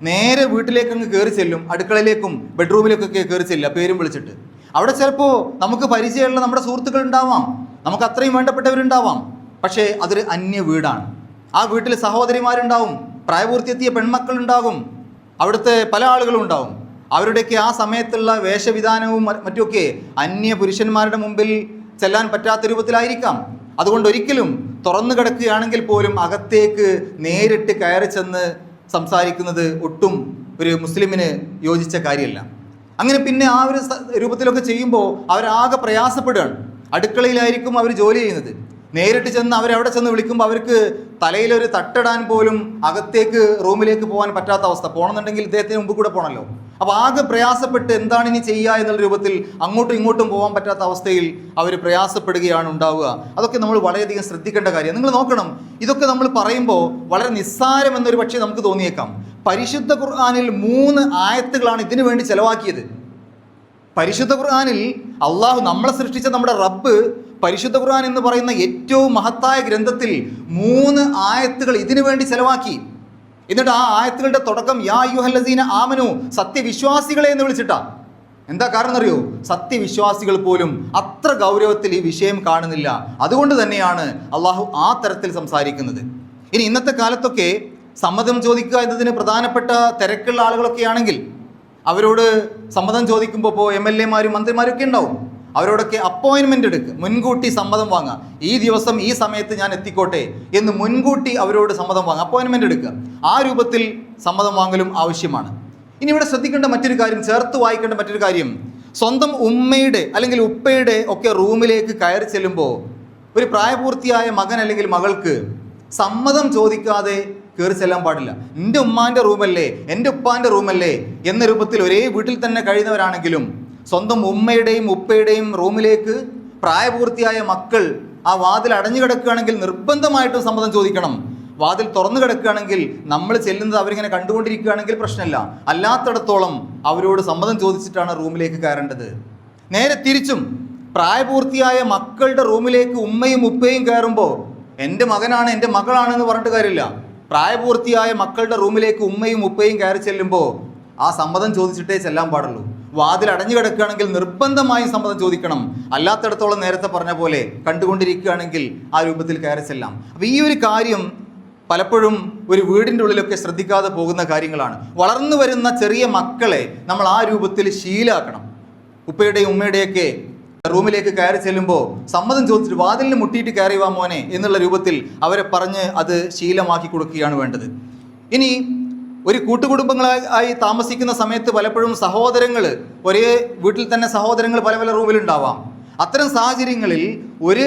നേരെ വീട്ടിലേക്ക് അങ്ങ് കയറി ചെല്ലും, അടുക്കളയിലേക്കും ബെഡ്റൂമിലേക്കൊക്കെ കയറി ചെല്ലുക പേരും വിളിച്ചിട്ട്. അവിടെ ചിലപ്പോൾ നമുക്ക് പരിചയമുള്ള നമ്മുടെ സുഹൃത്തുക്കൾ ഉണ്ടാവാം, നമുക്ക് അത്രയും വേണ്ടപ്പെട്ടവരുണ്ടാവാം. പക്ഷേ അതൊരു അന്യ വീടാണ്. ആ വീട്ടിൽ സഹോദരിമാരുണ്ടാവും, പ്രായപൂർത്തിയെത്തിയ പെൺമക്കളുണ്ടാകും, അവിടുത്തെ പല ആളുകളും ഉണ്ടാവും. അവരുടെയൊക്കെ ആ സമയത്തുള്ള വേഷവിധാനവും മറ്റുമൊക്കെ അന്യ പുരുഷന്മാരുടെ മുമ്പിൽ ചെല്ലാൻ പറ്റാത്ത രൂപത്തിലായിരിക്കാം. അതുകൊണ്ട് ഒരിക്കലും തുറന്നു കിടക്കുകയാണെങ്കിൽ പോലും അകത്തേക്ക് നേരിട്ട് കയറി ചെന്ന് സംസാരിക്കുന്നത് ഒട്ടും ഒരു മുസ്ലിമിന് യോജിച്ച കാര്യമല്ല. അങ്ങനെ പിന്നെ ആ ഒരു രൂപത്തിലൊക്കെ ചെയ്യുമ്പോൾ അവരാകെ പ്രയാസപ്പെടുകയാണ്. അടുക്കളയിലായിരിക്കും അവർ ജോലി ചെയ്യുന്നത്. നേരിട്ട് ചെന്ന് അവരവിടെ ചെന്ന് വിളിക്കുമ്പോൾ അവർക്ക് തലയിലൊരു തട്ടിടാൻ പോലും അകത്തേക്ക് റൂമിലേക്ക് പോകാൻ പറ്റാത്ത അവസ്ഥ. പോകണമെന്നുണ്ടെങ്കിൽ ഇദ്ദേഹത്തിന് മുമ്പ് കൂടെ പോകണമല്ലോ. അപ്പോൾ ആകെ പ്രയാസപ്പെട്ട് എന്താണ് ഇനി ചെയ്യുക എന്നുള്ള രൂപത്തിൽ അങ്ങോട്ടും ഇങ്ങോട്ടും പോകാൻ പറ്റാത്ത അവസ്ഥയിൽ അവർ പ്രയാസപ്പെടുകയാണ് ഉണ്ടാവുക. അതൊക്കെ നമ്മൾ വളരെയധികം ശ്രദ്ധിക്കേണ്ട കാര്യമാണ്. നിങ്ങൾ നോക്കണം, ഇതൊക്കെ നമ്മൾ പറയുമ്പോൾ വളരെ നിസ്സാരം എന്നൊരു പക്ഷേ നമുക്ക് തോന്നിയേക്കാം. പരിശുദ്ധ ഖുർആനിൽ 3 ആയത്തുകളാണ് ഇതിനു വേണ്ടി ചെലവാക്കിയത്. പരിശുദ്ധ ഖുർആനിൽ അള്ളാഹു നമ്മളെ സൃഷ്ടിച്ച നമ്മുടെ റബ്ബ് പരിശുദ്ധ ഖുർആൻ എന്ന് പറയുന്ന ഏറ്റവും മഹത്തായ ഗ്രന്ഥത്തിൽ 3 ആയത്തുകൾ ഇതിനു വേണ്ടി ചെലവാക്കി. എന്നിട്ട് ആ ആയത്തുകളുടെ തുടക്കം യാ അയ്യുഹല്ലസീന ആമനു, സത്യവിശ്വാസികളെ എന്ന് വിളിച്ചിട്ടാ. എന്താ കാരണം എന്നറിയോ? സത്യവിശ്വാസികൾ പോലും അത്ര ഗൗരവത്തിൽ ഈ വിഷയം കാണുന്നില്ല. അതുകൊണ്ട് തന്നെയാണ് അള്ളാഹു ആ തരത്തിൽ സംസാരിക്കുന്നത്. ഇനി ഇന്നത്തെ കാലത്തൊക്കെ സമ്മതം ചോദിക്കുക എന്നതിന് പ്രധാനപ്പെട്ട തിരക്കുള്ള ആളുകളൊക്കെ ആണെങ്കിൽ അവരോട് സമ്മതം ചോദിക്കുമ്പോൾ ഇപ്പോൾ MLA-മാരും മന്ത്രിമാരും ഒക്കെ ഉണ്ടാവും. അവരോടൊക്കെ അപ്പോയിൻമെൻ്റ് എടുക്കുക, മുൻകൂട്ടി സമ്മതം വാങ്ങുക. ഈ ദിവസം ഈ സമയത്ത് ഞാൻ എത്തിക്കോട്ടെ എന്ന് മുൻകൂട്ടി അവരോട് സമ്മതം വാങ്ങുക, അപ്പോയിൻമെൻ്റ് എടുക്കുക. ആ രൂപത്തിൽ സമ്മതം വാങ്ങലും ആവശ്യമാണ്. ഇനി ഇവിടെ ശ്രദ്ധിക്കേണ്ട മറ്റൊരു കാര്യം, ചേർത്ത് വായിക്കേണ്ട മറ്റൊരു കാര്യം, സ്വന്തം ഉമ്മയുടെ അല്ലെങ്കിൽ ഉപ്പയുടെ ഒക്കെ റൂമിലേക്ക് കയറി ചെല്ലുമ്പോൾ ഒരു പ്രായപൂർത്തിയായ മകൻ അല്ലെങ്കിൽ മകൾക്ക് സമ്മതം ചോദിക്കാതെ കയറി ചെല്ലാൻ പാടില്ല. എൻ്റെ ഉമ്മാൻ്റെ റൂമല്ലേ, എൻ്റെ ഉപ്പാൻ്റെ റൂമല്ലേ എന്ന രൂപത്തിൽ ഒരേ വീട്ടിൽ തന്നെ കഴിയുന്നവരാണെങ്കിലും സ്വന്തം ഉമ്മയുടെയും ഉപ്പയുടെയും റൂമിലേക്ക് പ്രായപൂർത്തിയായ മക്കൾ ആ വാതിൽ അടഞ്ഞു കിടക്കുകയാണെങ്കിൽ നിർബന്ധമായിട്ടും സമ്മതം ചോദിക്കണം. വാതിൽ തുറന്നു കിടക്കുകയാണെങ്കിൽ നമ്മൾ ചെല്ലുന്നത് അവരിങ്ങനെ കണ്ടുകൊണ്ടിരിക്കുകയാണെങ്കിൽ പ്രശ്നമില്ല. അല്ലാത്തിടത്തോളം അവരോട് സമ്മതം ചോദിച്ചിട്ടാണ് റൂമിലേക്ക് കയറേണ്ടത്. നേരെ തിരിച്ചും പ്രായപൂർത്തിയായ മക്കളുടെ റൂമിലേക്ക് ഉമ്മയും ഉപ്പയും കയറുമ്പോൾ എൻ്റെ മകനാണ് എൻ്റെ മകളാണെന്ന് പറഞ്ഞിട്ട് കാര്യമില്ല. പ്രായപൂർത്തിയായ മക്കളുടെ റൂമിലേക്ക് ഉമ്മയും ഉപ്പയും കയറി ചെല്ലുമ്പോൾ ആ സമ്മതം ചോദിച്ചിട്ടേ ചെല്ലാൻ പാടുള്ളൂ. വാതിൽ അടഞ്ഞു കിടക്കുകയാണെങ്കിൽ നിർബന്ധമായും സമ്മതം ചോദിക്കണം. അല്ലാത്തിടത്തോളം നേരത്തെ പറഞ്ഞ പോലെ കണ്ടുകൊണ്ടിരിക്കുകയാണെങ്കിൽ ആ രൂപത്തിൽ കയറി ചെല്ലാം. അപ്പോൾ ഈ ഒരു കാര്യം പലപ്പോഴും ഒരു വീടിൻ്റെ ഉള്ളിലൊക്കെ ശ്രദ്ധിക്കാതെ പോകുന്ന കാര്യങ്ങളാണ്. വളർന്നു വരുന്ന ചെറിയ മക്കളെ നമ്മൾ ആ രൂപത്തിൽ ശീലാക്കണം. ഉപ്പയുടെയും ഉമ്മയുടെയൊക്കെ റൂമിലേക്ക് കയറി ചെല്ലുമ്പോൾ സമ്മതം ചോദിച്ചിട്ട് വാതിലിന് മുട്ടിയിട്ട് കയറി വാ മോനെ എന്നുള്ള രൂപത്തിൽ അവരെ പറഞ്ഞ് അത് ശീലമാക്കി കൊടുക്കുകയാണ് വേണ്ടത്. ഇനി ഒരു കൂട്ടുകുടുംബങ്ങളായി താമസിക്കുന്ന സമയത്ത് പലപ്പോഴും സഹോദരങ്ങൾ ഒരേ വീട്ടിൽ തന്നെ സഹോദരങ്ങൾ പല പല റൂമിലുണ്ടാവാം. അത്തരം സാഹചര്യങ്ങളിൽ ഒരു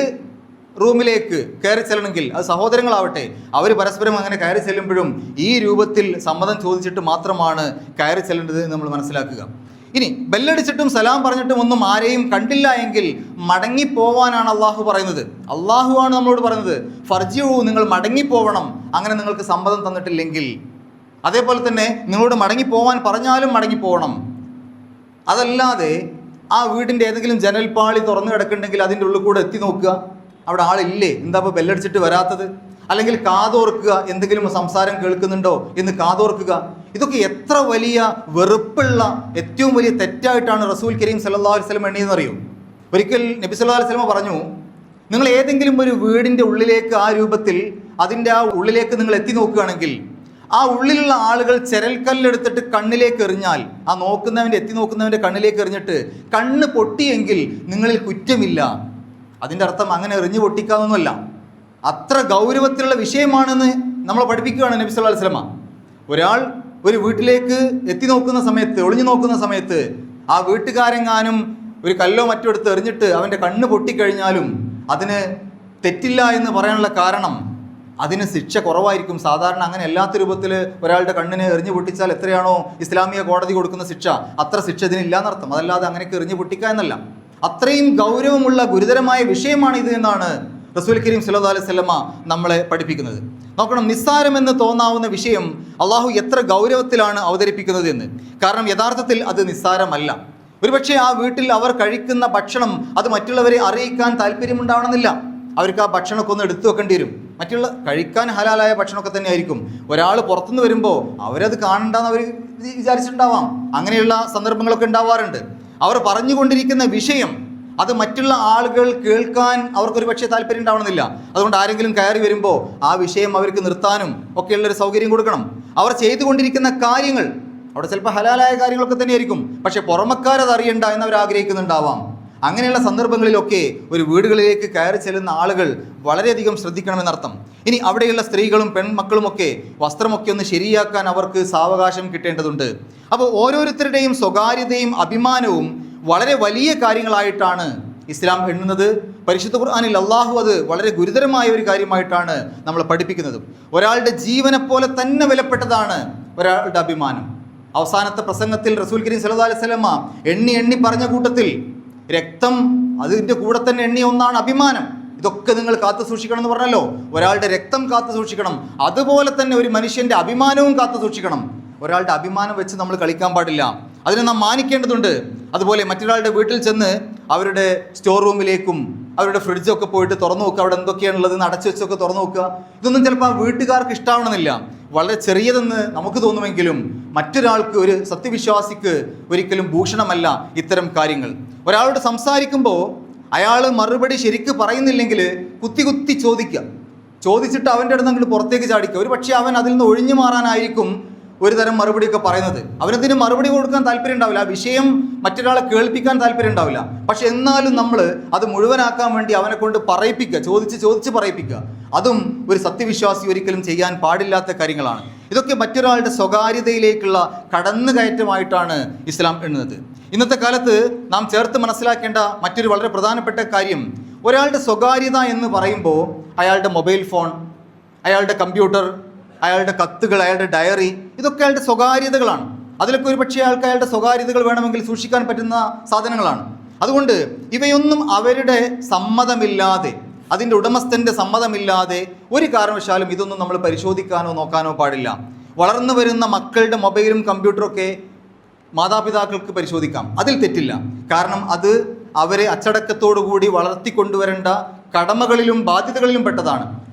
റൂമിലേക്ക് കയറി ചെല്ലണമെങ്കിൽ അത് സഹോദരങ്ങളാവട്ടെ, അവർ പരസ്പരം അങ്ങനെ കയറി ചെല്ലുമ്പോഴും ഈ രൂപത്തിൽ സമ്മതം ചോദിച്ചിട്ട് മാത്രമാണ് കയറി ചെല്ലേണ്ടത് എന്ന് നമ്മൾ മനസ്സിലാക്കുക. ഇനി ബെല്ലടിച്ചിട്ടും സലാം പറഞ്ഞിട്ടും ഒന്നും ആരെയും കണ്ടില്ല എങ്കിൽ മടങ്ങിപ്പോവാനാണ് അള്ളാഹു പറയുന്നത്. അള്ളാഹുവാണ് നമ്മളോട് പറയുന്നത്, ഫർജിഉ, നിങ്ങൾ മടങ്ങിപ്പോവണം, അങ്ങനെ നിങ്ങൾക്ക് സമ്മതം തന്നിട്ടില്ലെങ്കിൽ. അതേപോലെ തന്നെ നിങ്ങളോട് മടങ്ങിപ്പോവാൻ പറഞ്ഞാലും മടങ്ങിപ്പോവണം. അതല്ലാതെ ആ വീടിൻ്റെ ഏതെങ്കിലും ജനൽപ്പാളി തുറന്നു കിടക്കുന്നുണ്ടെങ്കിൽ അതിൻ്റെ ഉള്ളിൽ കൂടെ എത്തി നോക്കുക, അവിടെ ആളില്ലേ, എന്താ ഇപ്പോൾ ബെല്ലടിച്ചിട്ട് വരാത്തത്, അല്ലെങ്കിൽ കാതോർക്കുക, എന്തെങ്കിലും സംസാരം കേൾക്കുന്നുണ്ടോ എന്ന് കാതോർക്കുക. ഇതൊക്കെ എത്ര വലിയ വെറുപ്പുള്ള ഏറ്റവും വലിയ തെറ്റായിട്ടാണ് റസൂൽ കരീം സല്ലല്ലാഹു അലൈഹി വസല്ലം എണ്ണിയെന്നറിയോ? ഒരിക്കൽ നബി സല്ലല്ലാഹു അലൈഹി വസല്ലം പറഞ്ഞു, നിങ്ങൾ ഏതെങ്കിലും ഒരു വീടിൻ്റെ ഉള്ളിലേക്ക് ആ രൂപത്തിൽ അതിൻ്റെ ആ ഉള്ളിലേക്ക് നിങ്ങൾ എത്തി നോക്കുകയാണെങ്കിൽ ആ ഉള്ളിലുള്ള ആളുകൾ ചെരൽക്കല്ലെടുത്തിട്ട് കണ്ണിലേക്ക് എറിഞ്ഞാൽ, ആ നോക്കുന്നവൻ്റെ എത്തി നോക്കുന്നവൻ്റെ കണ്ണിലേക്ക് എറിഞ്ഞിട്ട് കണ്ണ് പൊട്ടിയെങ്കിൽ നിങ്ങളിൽ കുറ്റമില്ല. അതിൻ്റെ അർത്ഥം അങ്ങനെ എറിഞ്ഞു പൊട്ടിക്കാതൊന്നുമല്ല, അത്ര ഗൗരവത്തിലുള്ള വിഷയമാണെന്ന് നമ്മളെ പഠിപ്പിക്കുകയാണ് നബി സല്ലല്ലാഹു അലൈഹി വസല്ലം. ഒരാൾ ഒരു വീട്ടിലേക്ക് എത്തി നോക്കുന്ന സമയത്ത്, ഒളിഞ്ഞു നോക്കുന്ന സമയത്ത് ആ വീട്ടുകാരെങ്ങാനും ഒരു കല്ലോ മറ്റോ എടുത്ത് എറിഞ്ഞിട്ട് അവൻ്റെ കണ്ണ് പൊട്ടിക്കഴിഞ്ഞാലും അതിന് തെറ്റില്ല എന്ന് പറയാനുള്ള കാരണം അതിന് ശിക്ഷ കുറവായിരിക്കും. സാധാരണ അങ്ങനെ അല്ലാത്ത രൂപത്തിൽ ഒരാളുടെ കണ്ണിനെ എറിഞ്ഞു പൊട്ടിച്ചാൽ എത്രയാണോ ഇസ്ലാമിക കോടതി കൊടുക്കുന്ന ശിക്ഷ, അത്ര ശിക്ഷ ഇതിനില്ല എന്നർത്ഥം. അതല്ലാതെ അങ്ങനെയൊക്കെ എറിഞ്ഞു പൊട്ടിക്കുക എന്നല്ല. അത്രയും ഗൗരവമുള്ള ഗുരുതരമായ വിഷയമാണ് ഇത് എന്നാണ് റസൂൽ കരീം സല്ലല്ലാഹു അലൈഹി വസല്ലമ നമ്മളെ പഠിപ്പിക്കുന്നത്. നോക്കണം, നിസ്സാരമെന്ന് തോന്നാവുന്ന വിഷയം അള്ളാഹു എത്ര ഗൗരവത്തിലാണ് അവതരിപ്പിക്കുന്നത് എന്ന്. കാരണം യഥാർത്ഥത്തിൽ അത് നിസ്സാരമല്ല. ഒരുപക്ഷെ ആ വീട്ടിൽ അവർ കഴിക്കുന്ന ഭക്ഷണം അത് മറ്റുള്ളവരെ അറിയിക്കാൻ താല്പര്യമുണ്ടാവണമെന്നില്ല. അവർക്ക് ആ ഭക്ഷണമൊക്കെ ഒന്ന് എടുത്തു വെക്കേണ്ടി വരും. മറ്റുള്ള കഴിക്കാൻ ഹലാലായ ഭക്ഷണമൊക്കെ തന്നെ ആയിരിക്കും. ഒരാൾ പുറത്തുനിന്ന് വരുമ്പോൾ അവരത് കാണണ്ടെന്ന് അവർ വിചാരിച്ചിട്ടുണ്ടാവാം. അങ്ങനെയുള്ള സന്ദർഭങ്ങളൊക്കെ ഉണ്ടാവാറുണ്ട്. അവർ പറഞ്ഞുകൊണ്ടിരിക്കുന്ന വിഷയം അത് മറ്റുള്ള ആളുകൾ കേൾക്കാൻ അവർക്കൊരു പക്ഷേ താല്പര്യം ഉണ്ടാവണമെന്നില്ല. അതുകൊണ്ട് ആരെങ്കിലും കയറി വരുമ്പോൾ ആ വിഷയം അവർക്ക് നിർത്താനും ഒക്കെയുള്ളൊരു സൗകര്യം കൊടുക്കണം. അവർ ചെയ്തുകൊണ്ടിരിക്കുന്ന കാര്യങ്ങൾ അവിടെ ചിലപ്പോൾ ഹലാലായ കാര്യങ്ങളൊക്കെ തന്നെയായിരിക്കും, പക്ഷേ പുറമക്കാരത് അറിയണ്ട എന്നവർ ആഗ്രഹിക്കുന്നുണ്ടാവാം. അങ്ങനെയുള്ള സന്ദർഭങ്ങളിലൊക്കെ ഒരു വീടുകളിലേക്ക് കയറി ചെല്ലുന്ന ആളുകൾ വളരെയധികം ശ്രദ്ധിക്കണമെന്നർത്ഥം. ഇനി അവിടെയുള്ള സ്ത്രീകളും പെൺമക്കളുമൊക്കെ വസ്ത്രമൊക്കെ ഒന്ന് ശരിയാക്കാൻ അവർക്ക് സാവകാശം കിട്ടേണ്ടതുണ്ട്. അപ്പോൾ ഓരോരുത്തരുടെയും സ്വകാര്യതയും അഭിമാനവും വളരെ വലിയ കാര്യങ്ങളായിട്ടാണ് ഇസ്ലാം എണ്ണുന്നത്. പരിശുദ്ധ ഖുർആനിൽ അള്ളാഹു അത് വളരെ ഗുരുതരമായ ഒരു കാര്യമായിട്ടാണ് നമ്മൾ പഠിപ്പിക്കുന്നത്. ഒരാളുടെ ജീവനെ പോലെ തന്നെ വിലപ്പെട്ടതാണ് ഒരാളുടെ അഭിമാനം. അവസാനത്തെ പ്രസംഗത്തിൽ റസൂൽ കരീം സല്ലല്ലാഹു അലൈഹി വസല്ലമ എണ്ണി പറഞ്ഞ കൂട്ടത്തിൽ രക്തം അതിൻ്റെ കൂടെ തന്നെ എണ്ണിയ ഒന്നാണ് അഭിമാനം. ഇതൊക്കെ നിങ്ങൾ കാത്തു സൂക്ഷിക്കണം എന്ന് പറഞ്ഞല്ലോ. ഒരാളുടെ രക്തം കാത്തു സൂക്ഷിക്കണം, അതുപോലെ തന്നെ ഒരു മനുഷ്യൻ്റെ അഭിമാനവും കാത്തു സൂക്ഷിക്കണം. ഒരാളുടെ അഭിമാനം വെച്ച് നമ്മൾ കളിക്കാൻ പാടില്ല, അതിനെ നാം മാനിക്കേണ്ടതുണ്ട്. അതുപോലെ മറ്റൊരാളുടെ വീട്ടിൽ ചെന്ന് അവരുടെ സ്റ്റോർ റൂമിലേക്കും അവരുടെ ഫ്രിഡ്ജൊക്കെ പോയിട്ട് തുറന്നു നോക്കുക, അവിടെ എന്തൊക്കെയാണുള്ളത് അടച്ചു വെച്ചൊക്കെ തുറന്നു നോക്കുക. ഇതൊന്നും ചിലപ്പോൾ ആ വീട്ടുകാർക്ക് ഇഷ്ടമാവണമെന്നില്ല. വളരെ ചെറിയതെന്ന് നമുക്ക് തോന്നുമെങ്കിലും മറ്റൊരാൾക്ക്, ഒരു സത്യവിശ്വാസിക്ക് ഒരിക്കലും ഭൂഷണമല്ല ഇത്തരം കാര്യങ്ങൾ. ഒരാളോട് സംസാരിക്കുമ്പോൾ അയാൾ മറുപടി ശരിക്ക് പറയുന്നില്ലെങ്കിൽ കുത്തി ചോദിച്ചിട്ട് അവൻ്റെ അടുത്ത് അങ്ങോട്ട് പുറത്തേക്ക് ചാടിക്കുക. ഒരു പക്ഷേ അവൻ അതിൽ നിന്ന് ഒഴിഞ്ഞു മാറാനായിരിക്കും ഒരു തരം മറുപടിയൊക്കെ പറയുന്നത്. അവനതിന് മറുപടി കൊടുക്കാൻ താല്പര്യം ഉണ്ടാവില്ല, ആ വിഷയം മറ്റൊരാളെ കേൾപ്പിക്കാൻ താല്പര്യം ഉണ്ടാവില്ല. പക്ഷെ എന്നാലും നമ്മൾ അത് മുഴുവനാക്കാൻ വേണ്ടി അവനെ കൊണ്ട് പറയിപ്പിക്കുക, ചോദിച്ച് പറയിപ്പിക്കുക. അതും ഒരു സത്യവിശ്വാസി ഒരിക്കലും ചെയ്യാൻ പാടില്ലാത്ത കാര്യങ്ങളാണ്. ഇതൊക്കെ മറ്റൊരാളുടെ സ്വകാര്യതയിലേക്കുള്ള കടന്നുകയറ്റമായിട്ടാണ് ഇസ്ലാം എണ്ണുന്നത്. ഇന്നത്തെ കാലത്ത് നാം ചേർത്ത് മനസ്സിലാക്കേണ്ട മറ്റൊരു വളരെ പ്രധാനപ്പെട്ട കാര്യം, ഒരാളുടെ സ്വകാര്യത എന്ന് പറയുമ്പോൾ അയാളുടെ മൊബൈൽ ഫോൺ, അയാളുടെ കമ്പ്യൂട്ടർ, അയാളുടെ കത്തുകൾ, അയാളുടെ ഡയറി, ഇതൊക്കെ അയാളുടെ സ്വകാര്യതകളാണ്. അതിലൊക്കെ ഒരു പക്ഷേ അയാളുടെ സ്വകാര്യതകൾ വേണമെങ്കിൽ സൂക്ഷിക്കാൻ പറ്റുന്ന സാധനങ്ങളാണ്. അതുകൊണ്ട് ഇവയൊന്നും അവരുടെ സമ്മതമില്ലാതെ, അതിൻ്റെ ഉടമസ്ഥൻ്റെ സമ്മതമില്ലാതെ ഒരു കാരണവശാലും ഇതൊന്നും നമ്മൾ പരിശോധിക്കാനോ നോക്കാനോ പാടില്ല. വളർന്നു വരുന്ന മക്കളുടെ മൊബൈലും കമ്പ്യൂട്ടറൊക്കെ മാതാപിതാക്കൾക്ക് പരിശോധിക്കാം, അതിൽ തെറ്റില്ല. കാരണം അത് അവരെ അച്ചടക്കത്തോടു കൂടി വളർത്തിക്കൊണ്ടുവരേണ്ട കടമകളിലും ബാധ്യതകളിലും പെട്ടതാണ്.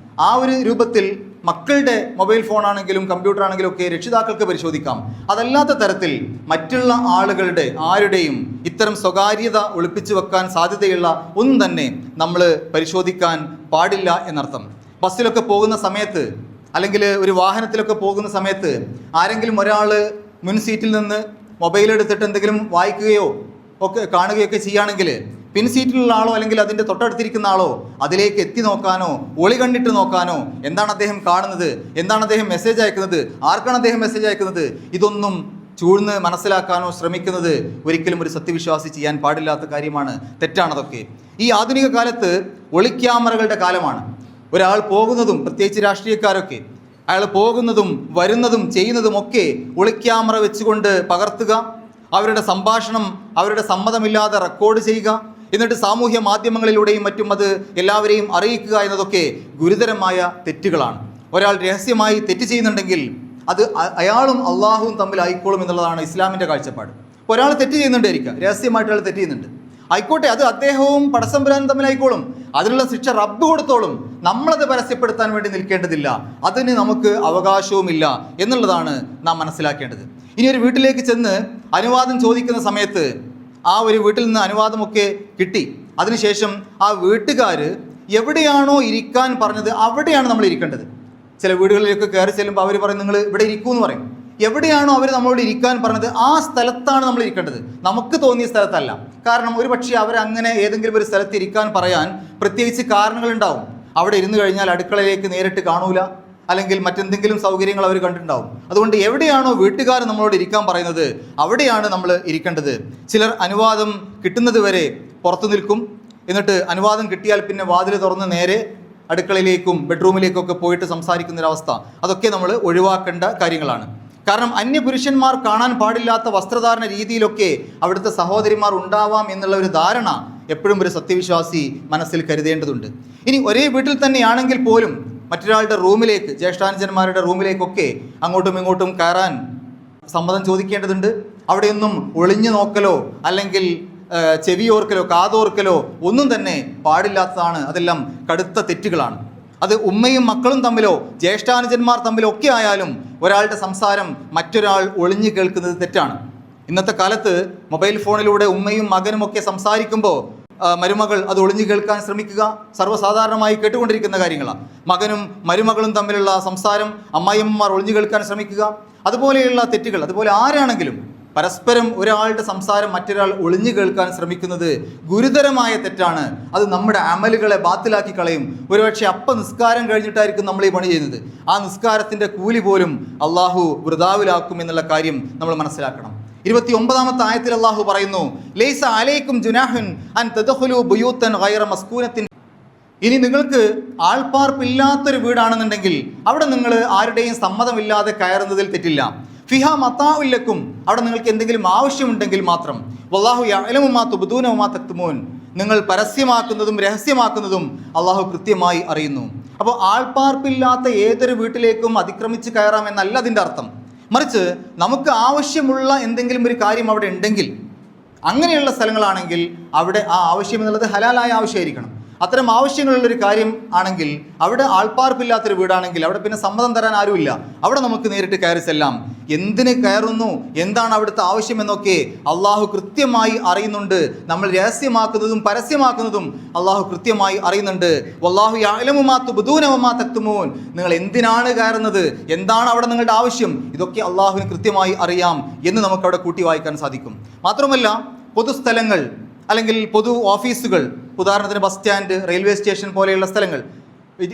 ആ ഒരു രൂപത്തിൽ മക്കളുടെ മൊബൈൽ ഫോണാണെങ്കിലും കമ്പ്യൂട്ടർ ആണെങ്കിലും ഒക്കെ രക്ഷിതാക്കൾക്ക് പരിശോധിക്കാം. അതല്ലാത്ത തരത്തിൽ മറ്റുള്ള ആളുകളുടെ ആരുടെയും ഇത്തരം സ്വകാര്യത ഒളിപ്പിച്ചു വെക്കാൻ സാധ്യതയുള്ള ഒന്നും തന്നെ നമ്മൾ പരിശോധിക്കാൻ പാടില്ല എന്നർത്ഥം. ബസ്സിലൊക്കെ പോകുന്ന സമയത്ത് അല്ലെങ്കിൽ ഒരു വാഹനത്തിലൊക്കെ പോകുന്ന സമയത്ത് ആരെങ്കിലും ഒരാൾ മുൻ സീറ്റിൽ നിന്ന് മൊബൈൽ എടുത്തിട്ട് എന്തെങ്കിലും വായിക്കുകയോ ഒക്കെ കാണുകയൊക്കെ ചെയ്യുകയാണെങ്കിൽ പിൻ സീറ്റിലുള്ള ആളോ അല്ലെങ്കിൽ അതിൻ്റെ തൊട്ടടുത്തിരിക്കുന്ന ആളോ അതിലേക്ക് എത്തി നോക്കാനോ ഒളി കണ്ടിട്ട് നോക്കാനോ എന്താണ് അദ്ദേഹം കാണുന്നത്, എന്താണ് അദ്ദേഹം മെസ്സേജ് അയക്കുന്നത്, ആർക്കാണ് അദ്ദേഹം മെസ്സേജ് അയക്കുന്നത്, ഇതൊന്നും ചൂഴ്ന്ന് മനസ്സിലാക്കാനോ ശ്രമിക്കുന്നത് ഒരിക്കലും ഒരു സത്യവിശ്വാസി ചെയ്യാൻ പാടില്ലാത്ത കാര്യമാണ്. തെറ്റാണതൊക്കെ. ഈ ആധുനിക കാലത്ത് ഒളിക്യാമറകളുടെ കാലമാണ്. ഒരാൾ പോകുന്നതും, പ്രത്യേകിച്ച് രാഷ്ട്രീയക്കാരൊക്കെ, അയാൾ പോകുന്നതും വരുന്നതും ചെയ്യുന്നതുമൊക്കെ ഒളിക്യാമറ വെച്ചുകൊണ്ട് പകർത്തുക, അവരുടെ സംഭാഷണം അവരുടെ സമ്മതമില്ലാതെ റെക്കോർഡ് ചെയ്യുക, എന്നിട്ട് സാമൂഹ്യ മാധ്യമങ്ങളിലൂടെയും മറ്റും അത് എല്ലാവരെയും അറിയിക്കുക എന്നതൊക്കെ ഗുരുതരമായ തെറ്റുകളാണ്. ഒരാൾ രഹസ്യമായി തെറ്റ് ചെയ്യുന്നുണ്ടെങ്കിൽ അത് അയാളും അള്ളാഹുവും തമ്മിൽ ആയിക്കോളും എന്നുള്ളതാണ് ഇസ്ലാമിൻ്റെ കാഴ്ചപ്പാട്. ഒരാൾ തെറ്റ് ചെയ്യുന്നുണ്ടായിരിക്കുക, രഹസ്യമായിട്ട് അയാൾ തെറ്റ് ചെയ്യുന്നുണ്ട്, ആയിക്കോട്ടെ, അത് അദ്ദേഹവും പടസംബരാനും തമ്മിലായിക്കോളും, അതിനുള്ള ശിക്ഷ റബ്ബ് കൊടുത്തോളും. നമ്മളത് പരസ്യപ്പെടുത്താൻ വേണ്ടി നിൽക്കേണ്ടതില്ല, അതിന് നമുക്ക് അവകാശവുമില്ല എന്നുള്ളതാണ് നാം മനസ്സിലാക്കേണ്ടത്. ഇനി ഒരു വീട്ടിലേക്ക് ചെന്ന് അനുവാദം ചോദിക്കുന്ന സമയത്ത് ആ ഒരു വീട്ടിൽ നിന്ന് അനുവാദമൊക്കെ കിട്ടി, അതിനുശേഷം ആ വീട്ടുകാർ എവിടെയാണോ ഇരിക്കാൻ പറഞ്ഞത് അവിടെയാണ് നമ്മൾ ഇരിക്കേണ്ടത്. ചില വീടുകളിലേക്ക് കയറി ചെല്ലുമ്പോൾ അവർ പറയും നിങ്ങൾ ഇവിടെ ഇരിക്കൂ എന്ന് പറയും. എവിടെയാണോ അവർ നമ്മളോട് ഇരിക്കാൻ പറഞ്ഞത് ആ സ്ഥലത്താണ് നമ്മൾ ഇരിക്കേണ്ടത്, നമുക്ക് തോന്നിയ സ്ഥലത്തല്ല. കാരണം ഒരു പക്ഷേ അവരങ്ങനെ ഏതെങ്കിലും ഒരു സ്ഥലത്ത് ഇരിക്കാൻ പറയാൻ പ്രത്യേകിച്ച് കാരണങ്ങളുണ്ടാവും. അവിടെ ഇരുന്ന് കഴിഞ്ഞാൽ അടുക്കളയിലേക്ക് നേരിട്ട് കാണൂല, അല്ലെങ്കിൽ മറ്റെന്തെങ്കിലും സൗകര്യങ്ങൾ അവർ കണ്ടിട്ടുണ്ടാവും. അതുകൊണ്ട് എവിടെയാണോ വീട്ടുകാർ നമ്മളോട് ഇരിക്കാൻ പറയുന്നത് അവിടെയാണ് നമ്മൾ ഇരിക്കേണ്ടത്. ചിലർ അനുവാദം കിട്ടുന്നത് വരെ പുറത്തു നിൽക്കും, എന്നിട്ട് അനുവാദം കിട്ടിയാൽ പിന്നെ വാതിൽ തുറന്ന് നേരെ അടുക്കളയിലേക്കും ബെഡ്റൂമിലേക്കൊക്കെ പോയിട്ട് സംസാരിക്കുന്നൊരവസ്ഥ, അതൊക്കെ നമ്മൾ ഒഴിവാക്കേണ്ട കാര്യങ്ങളാണ്. കാരണം അന്യപുരുഷന്മാർ കാണാൻ പാടില്ലാത്ത വസ്ത്രധാരണ രീതിയിലൊക്കെ അവിടുത്തെ സഹോദരിമാർ ഉണ്ടാവാം എന്നുള്ള ഒരു ധാരണ എപ്പോഴും ഒരു സത്യവിശ്വാസി മനസ്സിൽ കരുതേണ്ടതുണ്ട്. ഇനി ഒരേ വീട്ടിൽ തന്നെയാണെങ്കിൽ പോലും മറ്റൊരാളുടെ റൂമിലേക്ക്, ജ്യേഷ്ഠാനുജന്മാരുടെ റൂമിലേക്കൊക്കെ അങ്ങോട്ടും ഇങ്ങോട്ടും കയറാൻ സമ്മതം ചോദിക്കേണ്ടതുണ്ട്. അവിടെയൊന്നും ഒളിഞ്ഞു നോക്കലോ അല്ലെങ്കിൽ ചെവിയോർക്കലോ കാതോർക്കലോ ഒന്നും തന്നെ പാടില്ലാത്തതാണ്. അതെല്ലാം കടുത്ത തെറ്റുകളാണ്. അത് ഉമ്മയും മക്കളും തമ്മിലോ ജ്യേഷ്ഠാനുജന്മാർ തമ്മിലോ ഒക്കെ ആയാലും ഒരാളുടെ സംസാരം മറ്റൊരാൾ ഒളിഞ്ഞു കേൾക്കുന്നത് തെറ്റാണ്. ഇന്നത്തെ കാലത്ത് മൊബൈൽ ഫോണിലൂടെ ഉമ്മയും മകനും ഒക്കെ സംസാരിക്കുമ്പോൾ മരുമകൾ അത് ഒളിഞ്ഞു കേൾക്കാൻ ശ്രമിക്കുക സർവ്വസാധാരണമായി കേട്ടുകൊണ്ടിരിക്കുന്ന കാര്യങ്ങളാണ്. മകനും മരുമകളും തമ്മിലുള്ള സംസാരം അമ്മായിയമ്മമാർ ഒളിഞ്ഞു കേൾക്കാൻ ശ്രമിക്കുക, അതുപോലെയുള്ള തെറ്റുകൾ. അതുപോലെ ആരാണെങ്കിലും പരസ്പരം ഒരാളുടെ സംസാരം മറ്റൊരാൾ ഒളിഞ്ഞു കേൾക്കാൻ ശ്രമിക്കുന്നത് ഗുരുതരമായ തെറ്റാണ്. അത് നമ്മുടെ അമലുകളെ ബാത്തിലാക്കി കളയും. ഒരുപക്ഷെ നിസ്കാരം കഴിഞ്ഞിട്ടായിരിക്കും നമ്മൾ ഈ പണി ചെയ്യുന്നത്. ആ നിസ്കാരത്തിൻ്റെ കൂലി പോലും അള്ളാഹു വൃഥാവിലാക്കും എന്നുള്ള കാര്യം നമ്മൾ മനസ്സിലാക്കണം. 29-ാമത്തെ ആയത്തിൽ അള്ളാഹു പറയുന്നു, ലൈസ അലൈക്കും ജുനാഹുൻ അൻ തദ്ഖുലു ബുയൂതൻ ഗൈറ മസ്കൂനത്തിൻ. ഇനി നിങ്ങൾക്ക് ആൾപ്പാർപ്പില്ലാത്തൊരു വീടാണെന്നുണ്ടെങ്കിൽ അവിടെ നിങ്ങൾ ആരുടെയും സമ്മതമില്ലാതെ കയറുന്നതിൽ തെറ്റില്ല. ഫിഹ മതാഉല്ലക്കും, അവിടെ നിങ്ങൾക്ക് എന്തെങ്കിലും ആവശ്യമുണ്ടെങ്കിൽ മാത്രം. വല്ലാഹു യഅലമു മാ തുബ്ദൂന വമാ തക്തുമൂൻ, നിങ്ങൾ പരസ്യമാക്കുന്നതും രഹസ്യമാക്കുന്നതും അള്ളാഹു കൃത്യമായി അറിയുന്നു. അപ്പോൾ ആൾപ്പാർപ്പില്ലാത്ത ഏതൊരു വീട്ടിലേക്കും അതിക്രമിച്ച് കയറാമെന്നല്ല അതിൻ്റെ അർത്ഥം. മറിച്ച് നമുക്ക് ആവശ്യമുള്ള എന്തെങ്കിലും ഒരു കാര്യം അവിടെ ഉണ്ടെങ്കിൽ, അങ്ങനെയുള്ള സ്ഥലങ്ങളാണെങ്കിൽ അവിടെ ആ ആവശ്യം എന്നുള്ളത് ഹലാലായ ആവശ്യമായിരിക്കണം. അത്തരം ആവശ്യങ്ങളുള്ളൊരു കാര്യം ആണെങ്കിൽ, അവിടെ ആൾപ്പാർപ്പില്ലാത്തൊരു വീടാണെങ്കിൽ അവിടെ പിന്നെ സമ്മതം തരാൻ ആരുമില്ല, അവിടെ നമുക്ക് നേരിട്ട് കയറി ചെല്ലാം. എന്തിന് കയറുന്നു, എന്താണ് അവിടുത്തെ ആവശ്യം എന്നൊക്കെ അള്ളാഹു കൃത്യമായി അറിയുന്നുണ്ട്. നമ്മൾ രഹസ്യമാക്കുന്നതും പരസ്യമാക്കുന്നതും അള്ളാഹു കൃത്യമായി അറിയുന്നുണ്ട്. വല്ലാഹു യഅലമു മാ തുബ്ദൂന വമാ തക്തുമൂൻ, നിങ്ങൾ എന്തിനാണ് കയറുന്നത്, എന്താണ് അവിടെ നിങ്ങളുടെ ആവശ്യം, ഇതൊക്കെ അള്ളാഹുവിന് കൃത്യമായി അറിയാം എന്ന് നമുക്കവിടെ കൂട്ടി വായിക്കാൻ സാധിക്കും. മാത്രമല്ല പൊതുസ്ഥലങ്ങൾ അല്ലെങ്കിൽ പൊതു ഓഫീസുകൾ, ഉദാഹരണത്തിന് ബസ് സ്റ്റാൻഡ്, റെയിൽവേ സ്റ്റേഷൻ പോലെയുള്ള സ്ഥലങ്ങൾ,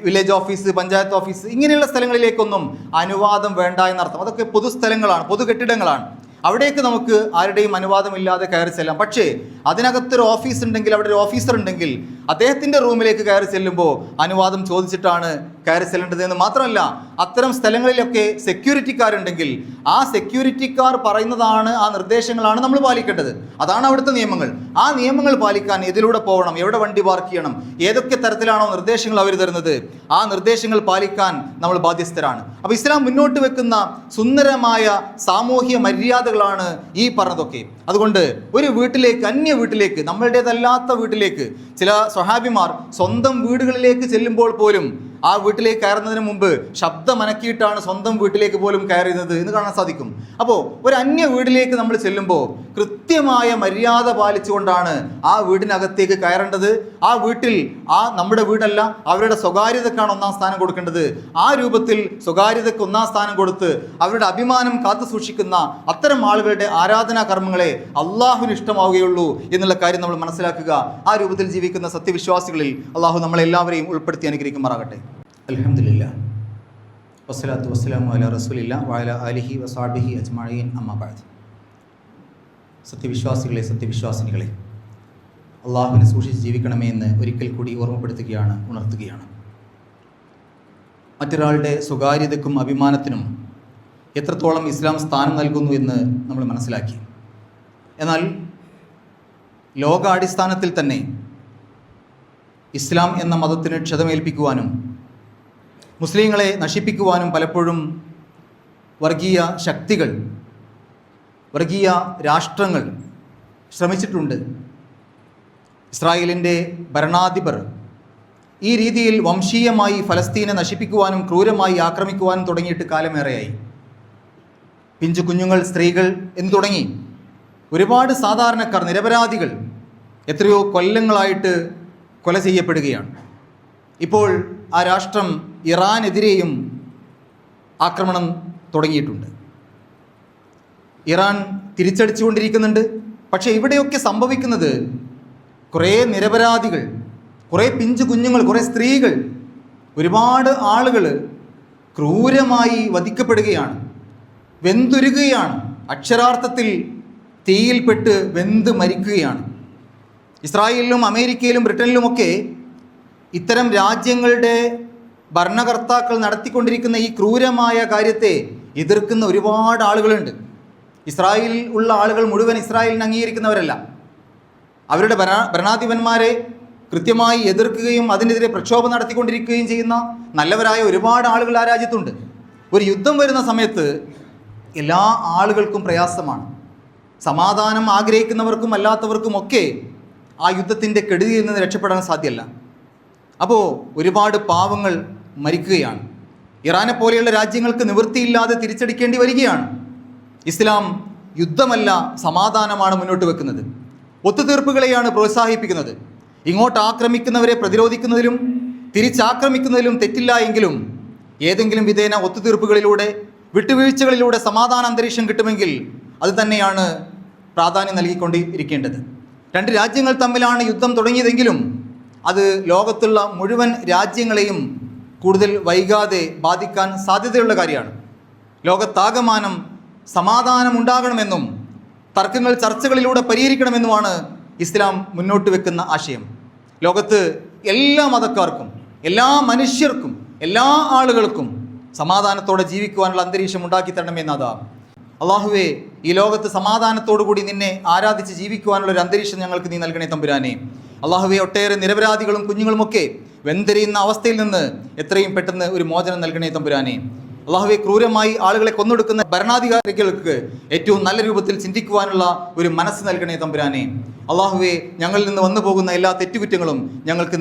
വില്ലേജ് ഓഫീസ്, പഞ്ചായത്ത് ഓഫീസ്, ഇങ്ങനെയുള്ള സ്ഥലങ്ങളിലേക്കൊന്നും അനുവാദം വേണ്ട എന്നർത്ഥം. അതൊക്കെ പൊതുസ്ഥലങ്ങളാണ്, പൊതു കെട്ടിടങ്ങളാണ്. അവിടേക്ക് നമുക്ക് ആരുടെയും അനുവാദമില്ലാതെ കയറി ചെല്ലാം. പക്ഷേ അതിനകത്തൊരു ഓഫീസ് ഉണ്ടെങ്കിൽ, അവിടെ ഒരു ഓഫീസർ ഉണ്ടെങ്കിൽ അദ്ദേഹത്തിൻ്റെ റൂമിലേക്ക് കയറി ചെല്ലുമ്പോൾ അനുവാദം ചോദിച്ചിട്ടാണ് കയറി ചെല്ലേണ്ടത് എന്ന് മാത്രമല്ല, അത്തരം സ്ഥലങ്ങളിലൊക്കെ സെക്യൂരിറ്റിക്കാരുണ്ടെങ്കിൽ ആ സെക്യൂരിറ്റിക്കാർ പറയുന്നതാണ്, ആ നിർദ്ദേശങ്ങളാണ് നമ്മൾ പാലിക്കേണ്ടത്. അതാണ് അവിടുത്തെ നിയമങ്ങൾ. ആ നിയമങ്ങൾ പാലിക്കാൻ ഇതിലൂടെ പോകണം, എവിടെ വണ്ടി പാർക്ക് ചെയ്യണം, ഏതൊക്കെ തരത്തിലാണോ നിർദ്ദേശങ്ങൾ അവർ തരുന്നത് ആ നിർദ്ദേശങ്ങൾ പാലിക്കാൻ നമ്മൾ ബാധ്യസ്ഥരാണ്. അപ്പോൾ ഇസ്ലാം മുന്നോട്ട് വെക്കുന്ന സുന്ദരമായ സാമൂഹ്യ മര്യാദകളാണ് ഈ പറഞ്ഞതൊക്കെ. അതുകൊണ്ട് ഒരു വീട്ടിലേക്ക്, അന്യ വീട്ടിലേക്ക്, നമ്മളുടേതല്ലാത്ത വീട്ടിലേക്ക്, ചില സ്വഹാബിമാർ സ്വന്തം വീടുകളിലേക്ക് ചെല്ലുമ്പോൾ പോലും ആ വീട്ടിലേക്ക് കയറുന്നതിന് മുമ്പ് ശബ്ദമനക്കിയിട്ടാണ് സ്വന്തം വീട്ടിലേക്ക് പോലും കയറുന്നത് എന്ന് കാണാൻ സാധിക്കും. അപ്പോൾ ഒരു അന്യ വീട്ടിലേക്ക് നമ്മൾ ചെല്ലുമ്പോൾ കൃത്യമായ മര്യാദ പാലിച്ചുകൊണ്ടാണ് ആ വീടിനകത്തേക്ക് കയറേണ്ടത്. ആ വീട്ടിൽ നമ്മുടെ വീടല്ല, അവരുടെ സ്വകാര്യതക്കാണ് ഒന്നാം സ്ഥാനം കൊടുക്കേണ്ടത്. ആ രൂപത്തിൽ സ്വകാര്യതയ്ക്ക് ഒന്നാം സ്ഥാനം കൊടുത്ത് അവരുടെ അഭിമാനം കാത്തു സൂക്ഷിക്കുന്ന അത്തരം ആളുകളുടെ ആരാധനാ കർമ്മങ്ങളെ അള്ളാഹുവിന് ഇഷ്ടമാവുകയുള്ളൂ എന്നുള്ള കാര്യം നമ്മൾ മനസ്സിലാക്കുക. ആ രൂപത്തിൽ ജീവിക്കുന്ന സത്യവിശ്വാസികളിൽ അള്ളാഹു നമ്മളെല്ലാവരെയും ഉൾപ്പെടുത്തി അനുഗ്രഹിക്കുമാറാകട്ടെ. അൽഹംദുലില്ലാഹ് വസ്സലാത്തു വസ്സലാമു അലാ റസൂലില്ലാഹി വഅലാ ആലിഹി വസഹ്ബിഹി അജ്മഈൻ, അമ്മാ ബഅദ്. സത്യവിശ്വാസികളെ, സത്യവിശ്വാസിനികളെ, അള്ളാഹുവിനെ സൂക്ഷിച്ച് ജീവിക്കണമേ എന്ന് ഒരിക്കൽ കൂടി ഓർമ്മപ്പെടുത്തുകയാണ്, ഉണർത്തുകയാണ്. മറ്റൊരാളുടെ സ്വകാര്യതയ്ക്കും അഭിമാനത്തിനും എത്രത്തോളം ഇസ്ലാം സ്ഥാനം നൽകുന്നു എന്ന് നമ്മൾ മനസ്സിലാക്കി. എന്നാൽ ലോകാടിസ്ഥാനത്തിൽ തന്നെ ഇസ്ലാം എന്ന മതത്തിന് ക്ഷതമേൽപ്പിക്കുവാനും മുസ്ലിങ്ങളെ നശിപ്പിക്കുവാനും പലപ്പോഴും വർഗീയ ശക്തികൾ, വർഗീയ രാഷ്ട്രങ്ങൾ ശ്രമിച്ചിട്ടുണ്ട്. ഇസ്രായേലിൻ്റെ ഭരണാധിപർ ഈ രീതിയിൽ വംശീയമായി ഫലസ്തീനെ നശിപ്പിക്കുവാനും ക്രൂരമായി ആക്രമിക്കുവാനും തുടങ്ങിയിട്ട് കാലമേറെയായി. പിഞ്ചു കുഞ്ഞുങ്ങൾ, സ്ത്രീകൾ എന്ന് തുടങ്ങി ഒരുപാട് സാധാരണക്കാർ, നിരപരാധികൾ എത്രയോ കൊല്ലങ്ങളായിട്ട് കൊല ചെയ്യപ്പെടുകയാണ്. ഇപ്പോൾ ആ രാഷ്ട്രം ഇറാനെതിരെയും ആക്രമണം തുടങ്ങിയിട്ടുണ്ട്. ഇറാൻ തിരിച്ചടിച്ചുകൊണ്ടിരിക്കുന്നുണ്ട്. പക്ഷേ ഇവിടെയൊക്കെ സംഭവിക്കുന്നത് കുറേ നിരപരാധികൾ, കുറേ പിഞ്ചു കുഞ്ഞുങ്ങൾ, കുറേ സ്ത്രീകൾ, ഒരുപാട് ആളുകൾ ക്രൂരമായി വധിക്കപ്പെടുകയാണ്, വെന്തുരുകുകയാണ്, അക്ഷരാർത്ഥത്തിൽ തീയിൽപ്പെട്ട് വെന്ത് മരിക്കുകയാണ്. ഇസ്രായേലിലും അമേരിക്കയിലും ബ്രിട്ടനിലുമൊക്കെ ഇത്തരം രാജ്യങ്ങളുടെ ഭരണകർത്താക്കൾ നടത്തിക്കൊണ്ടിരിക്കുന്ന ഈ ക്രൂരമായ കാര്യത്തെ എതിർക്കുന്ന ഒരുപാട് ആളുകളുണ്ട്. ഇസ്രായേലിൽ ഉള്ള ആളുകൾ മുഴുവൻ ഇസ്രായേലിനെ അംഗീകരിക്കുന്നവരല്ല. അവരുടെ ഭരണാധിപന്മാരെ കൃത്യമായി എതിർക്കുകയും അതിനെതിരെ പ്രക്ഷോഭം നടത്തിക്കൊണ്ടിരിക്കുകയും ചെയ്യുന്ന നല്ലവരായ ഒരുപാട് ആളുകൾ ആ രാജ്യത്തുണ്ട്. ഒരു യുദ്ധം വരുന്ന സമയത്ത് എല്ലാ ആളുകൾക്കും പ്രയാസമാണ്. സമാധാനം ആഗ്രഹിക്കുന്നവർക്കും അല്ലാത്തവർക്കുമൊക്കെ ആ യുദ്ധത്തിൻ്റെ കെടുതിയിൽ നിന്ന് രക്ഷപ്പെടാൻ സാധ്യമല്ല. അപ്പോൾ ഒരുപാട് പാവങ്ങൾ മരിക്കുകയാണ്. ഇറാനെ പോലെയുള്ള രാജ്യങ്ങൾക്ക് നിവൃത്തിയില്ലാതെ തിരിച്ചടിക്കേണ്ടി വരികയാണ്. ഇസ്ലാം യുദ്ധമല്ല, സമാധാനമാണ് മുന്നോട്ട് വെക്കുന്നത്. ഒത്തുതീർപ്പുകളെയാണ് പ്രോത്സാഹിപ്പിക്കുന്നത്. ഇങ്ങോട്ട് ആക്രമിക്കുന്നവരെ പ്രതിരോധിക്കുന്നതിലും തിരിച്ചാക്രമിക്കുന്നതിലും തെറ്റില്ല എങ്കിലും ഏതെങ്കിലും വിധേന ഒത്തുതീർപ്പുകളിലൂടെ, വിട്ടുവീഴ്ചകളിലൂടെ സമാധാന അന്തരീക്ഷം കിട്ടുമെങ്കിൽ അത് തന്നെയാണ് പ്രാധാന്യം നൽകിക്കൊണ്ടിരിക്കേണ്ടത്. രണ്ട് രാജ്യങ്ങൾ തമ്മിലാണ് യുദ്ധം തുടങ്ങിയതെങ്കിലും അത് ലോകത്തുള്ള മുഴുവൻ രാജ്യങ്ങളെയും കൂടുതൽ വൈകാതെ ബാധിക്കാൻ സാധ്യതയുള്ള കാര്യമാണ്. ലോകത്താകമാനം സമാധാനം ഉണ്ടാകണമെന്നും തർക്കങ്ങൾ ചർച്ചകളിലൂടെ പരിഹരിക്കണമെന്നുമാണ് ഇസ്ലാം മുന്നോട്ട് വെക്കുന്ന ആശയം. ലോകത്ത് എല്ലാ മതക്കാർക്കും, എല്ലാ മനുഷ്യർക്കും, എല്ലാ ആളുകൾക്കും സമാധാനത്തോടെ ജീവിക്കുവാനുള്ള അന്തരീക്ഷം ഉണ്ടാക്കി തരണമെന്നതാണ്. അള്ളാഹുവേ, ഈ ലോകത്ത് സമാധാനത്തോടു കൂടി നിന്നെ ആരാധിച്ച് ജീവിക്കുവാനുള്ള ഒരു അന്തരീക്ഷം ഞങ്ങൾക്ക് നീ നൽകണേ തമ്പുരാനെ. അള്ളാഹുവേ, ഒട്ടേറെ നിരപരാധികളും കുഞ്ഞുങ്ങളുമൊക്കെ വെന്തെറിയുന്ന അവസ്ഥയിൽ നിന്ന് എത്രയും പെട്ടെന്ന് ഒരു മോചനം നൽകണേ തമ്പുരാനെ. അള്ളാഹുവേ, ക്രൂരമായി ആളുകളെ കൊന്നൊടുക്കുന്ന ഭരണാധികാരികൾക്ക് ഏറ്റവും നല്ല രൂപത്തിൽ ചിന്തിക്കുവാനുള്ള ഒരു മനസ്സ് നൽകണേ തമ്പുരാനെ. അള്ളാഹുവേ, ഞങ്ങളിൽ നിന്ന് വന്നു പോകുന്ന എല്ലാ തെറ്റുകുറ്റങ്ങളും ഞങ്ങൾക്ക്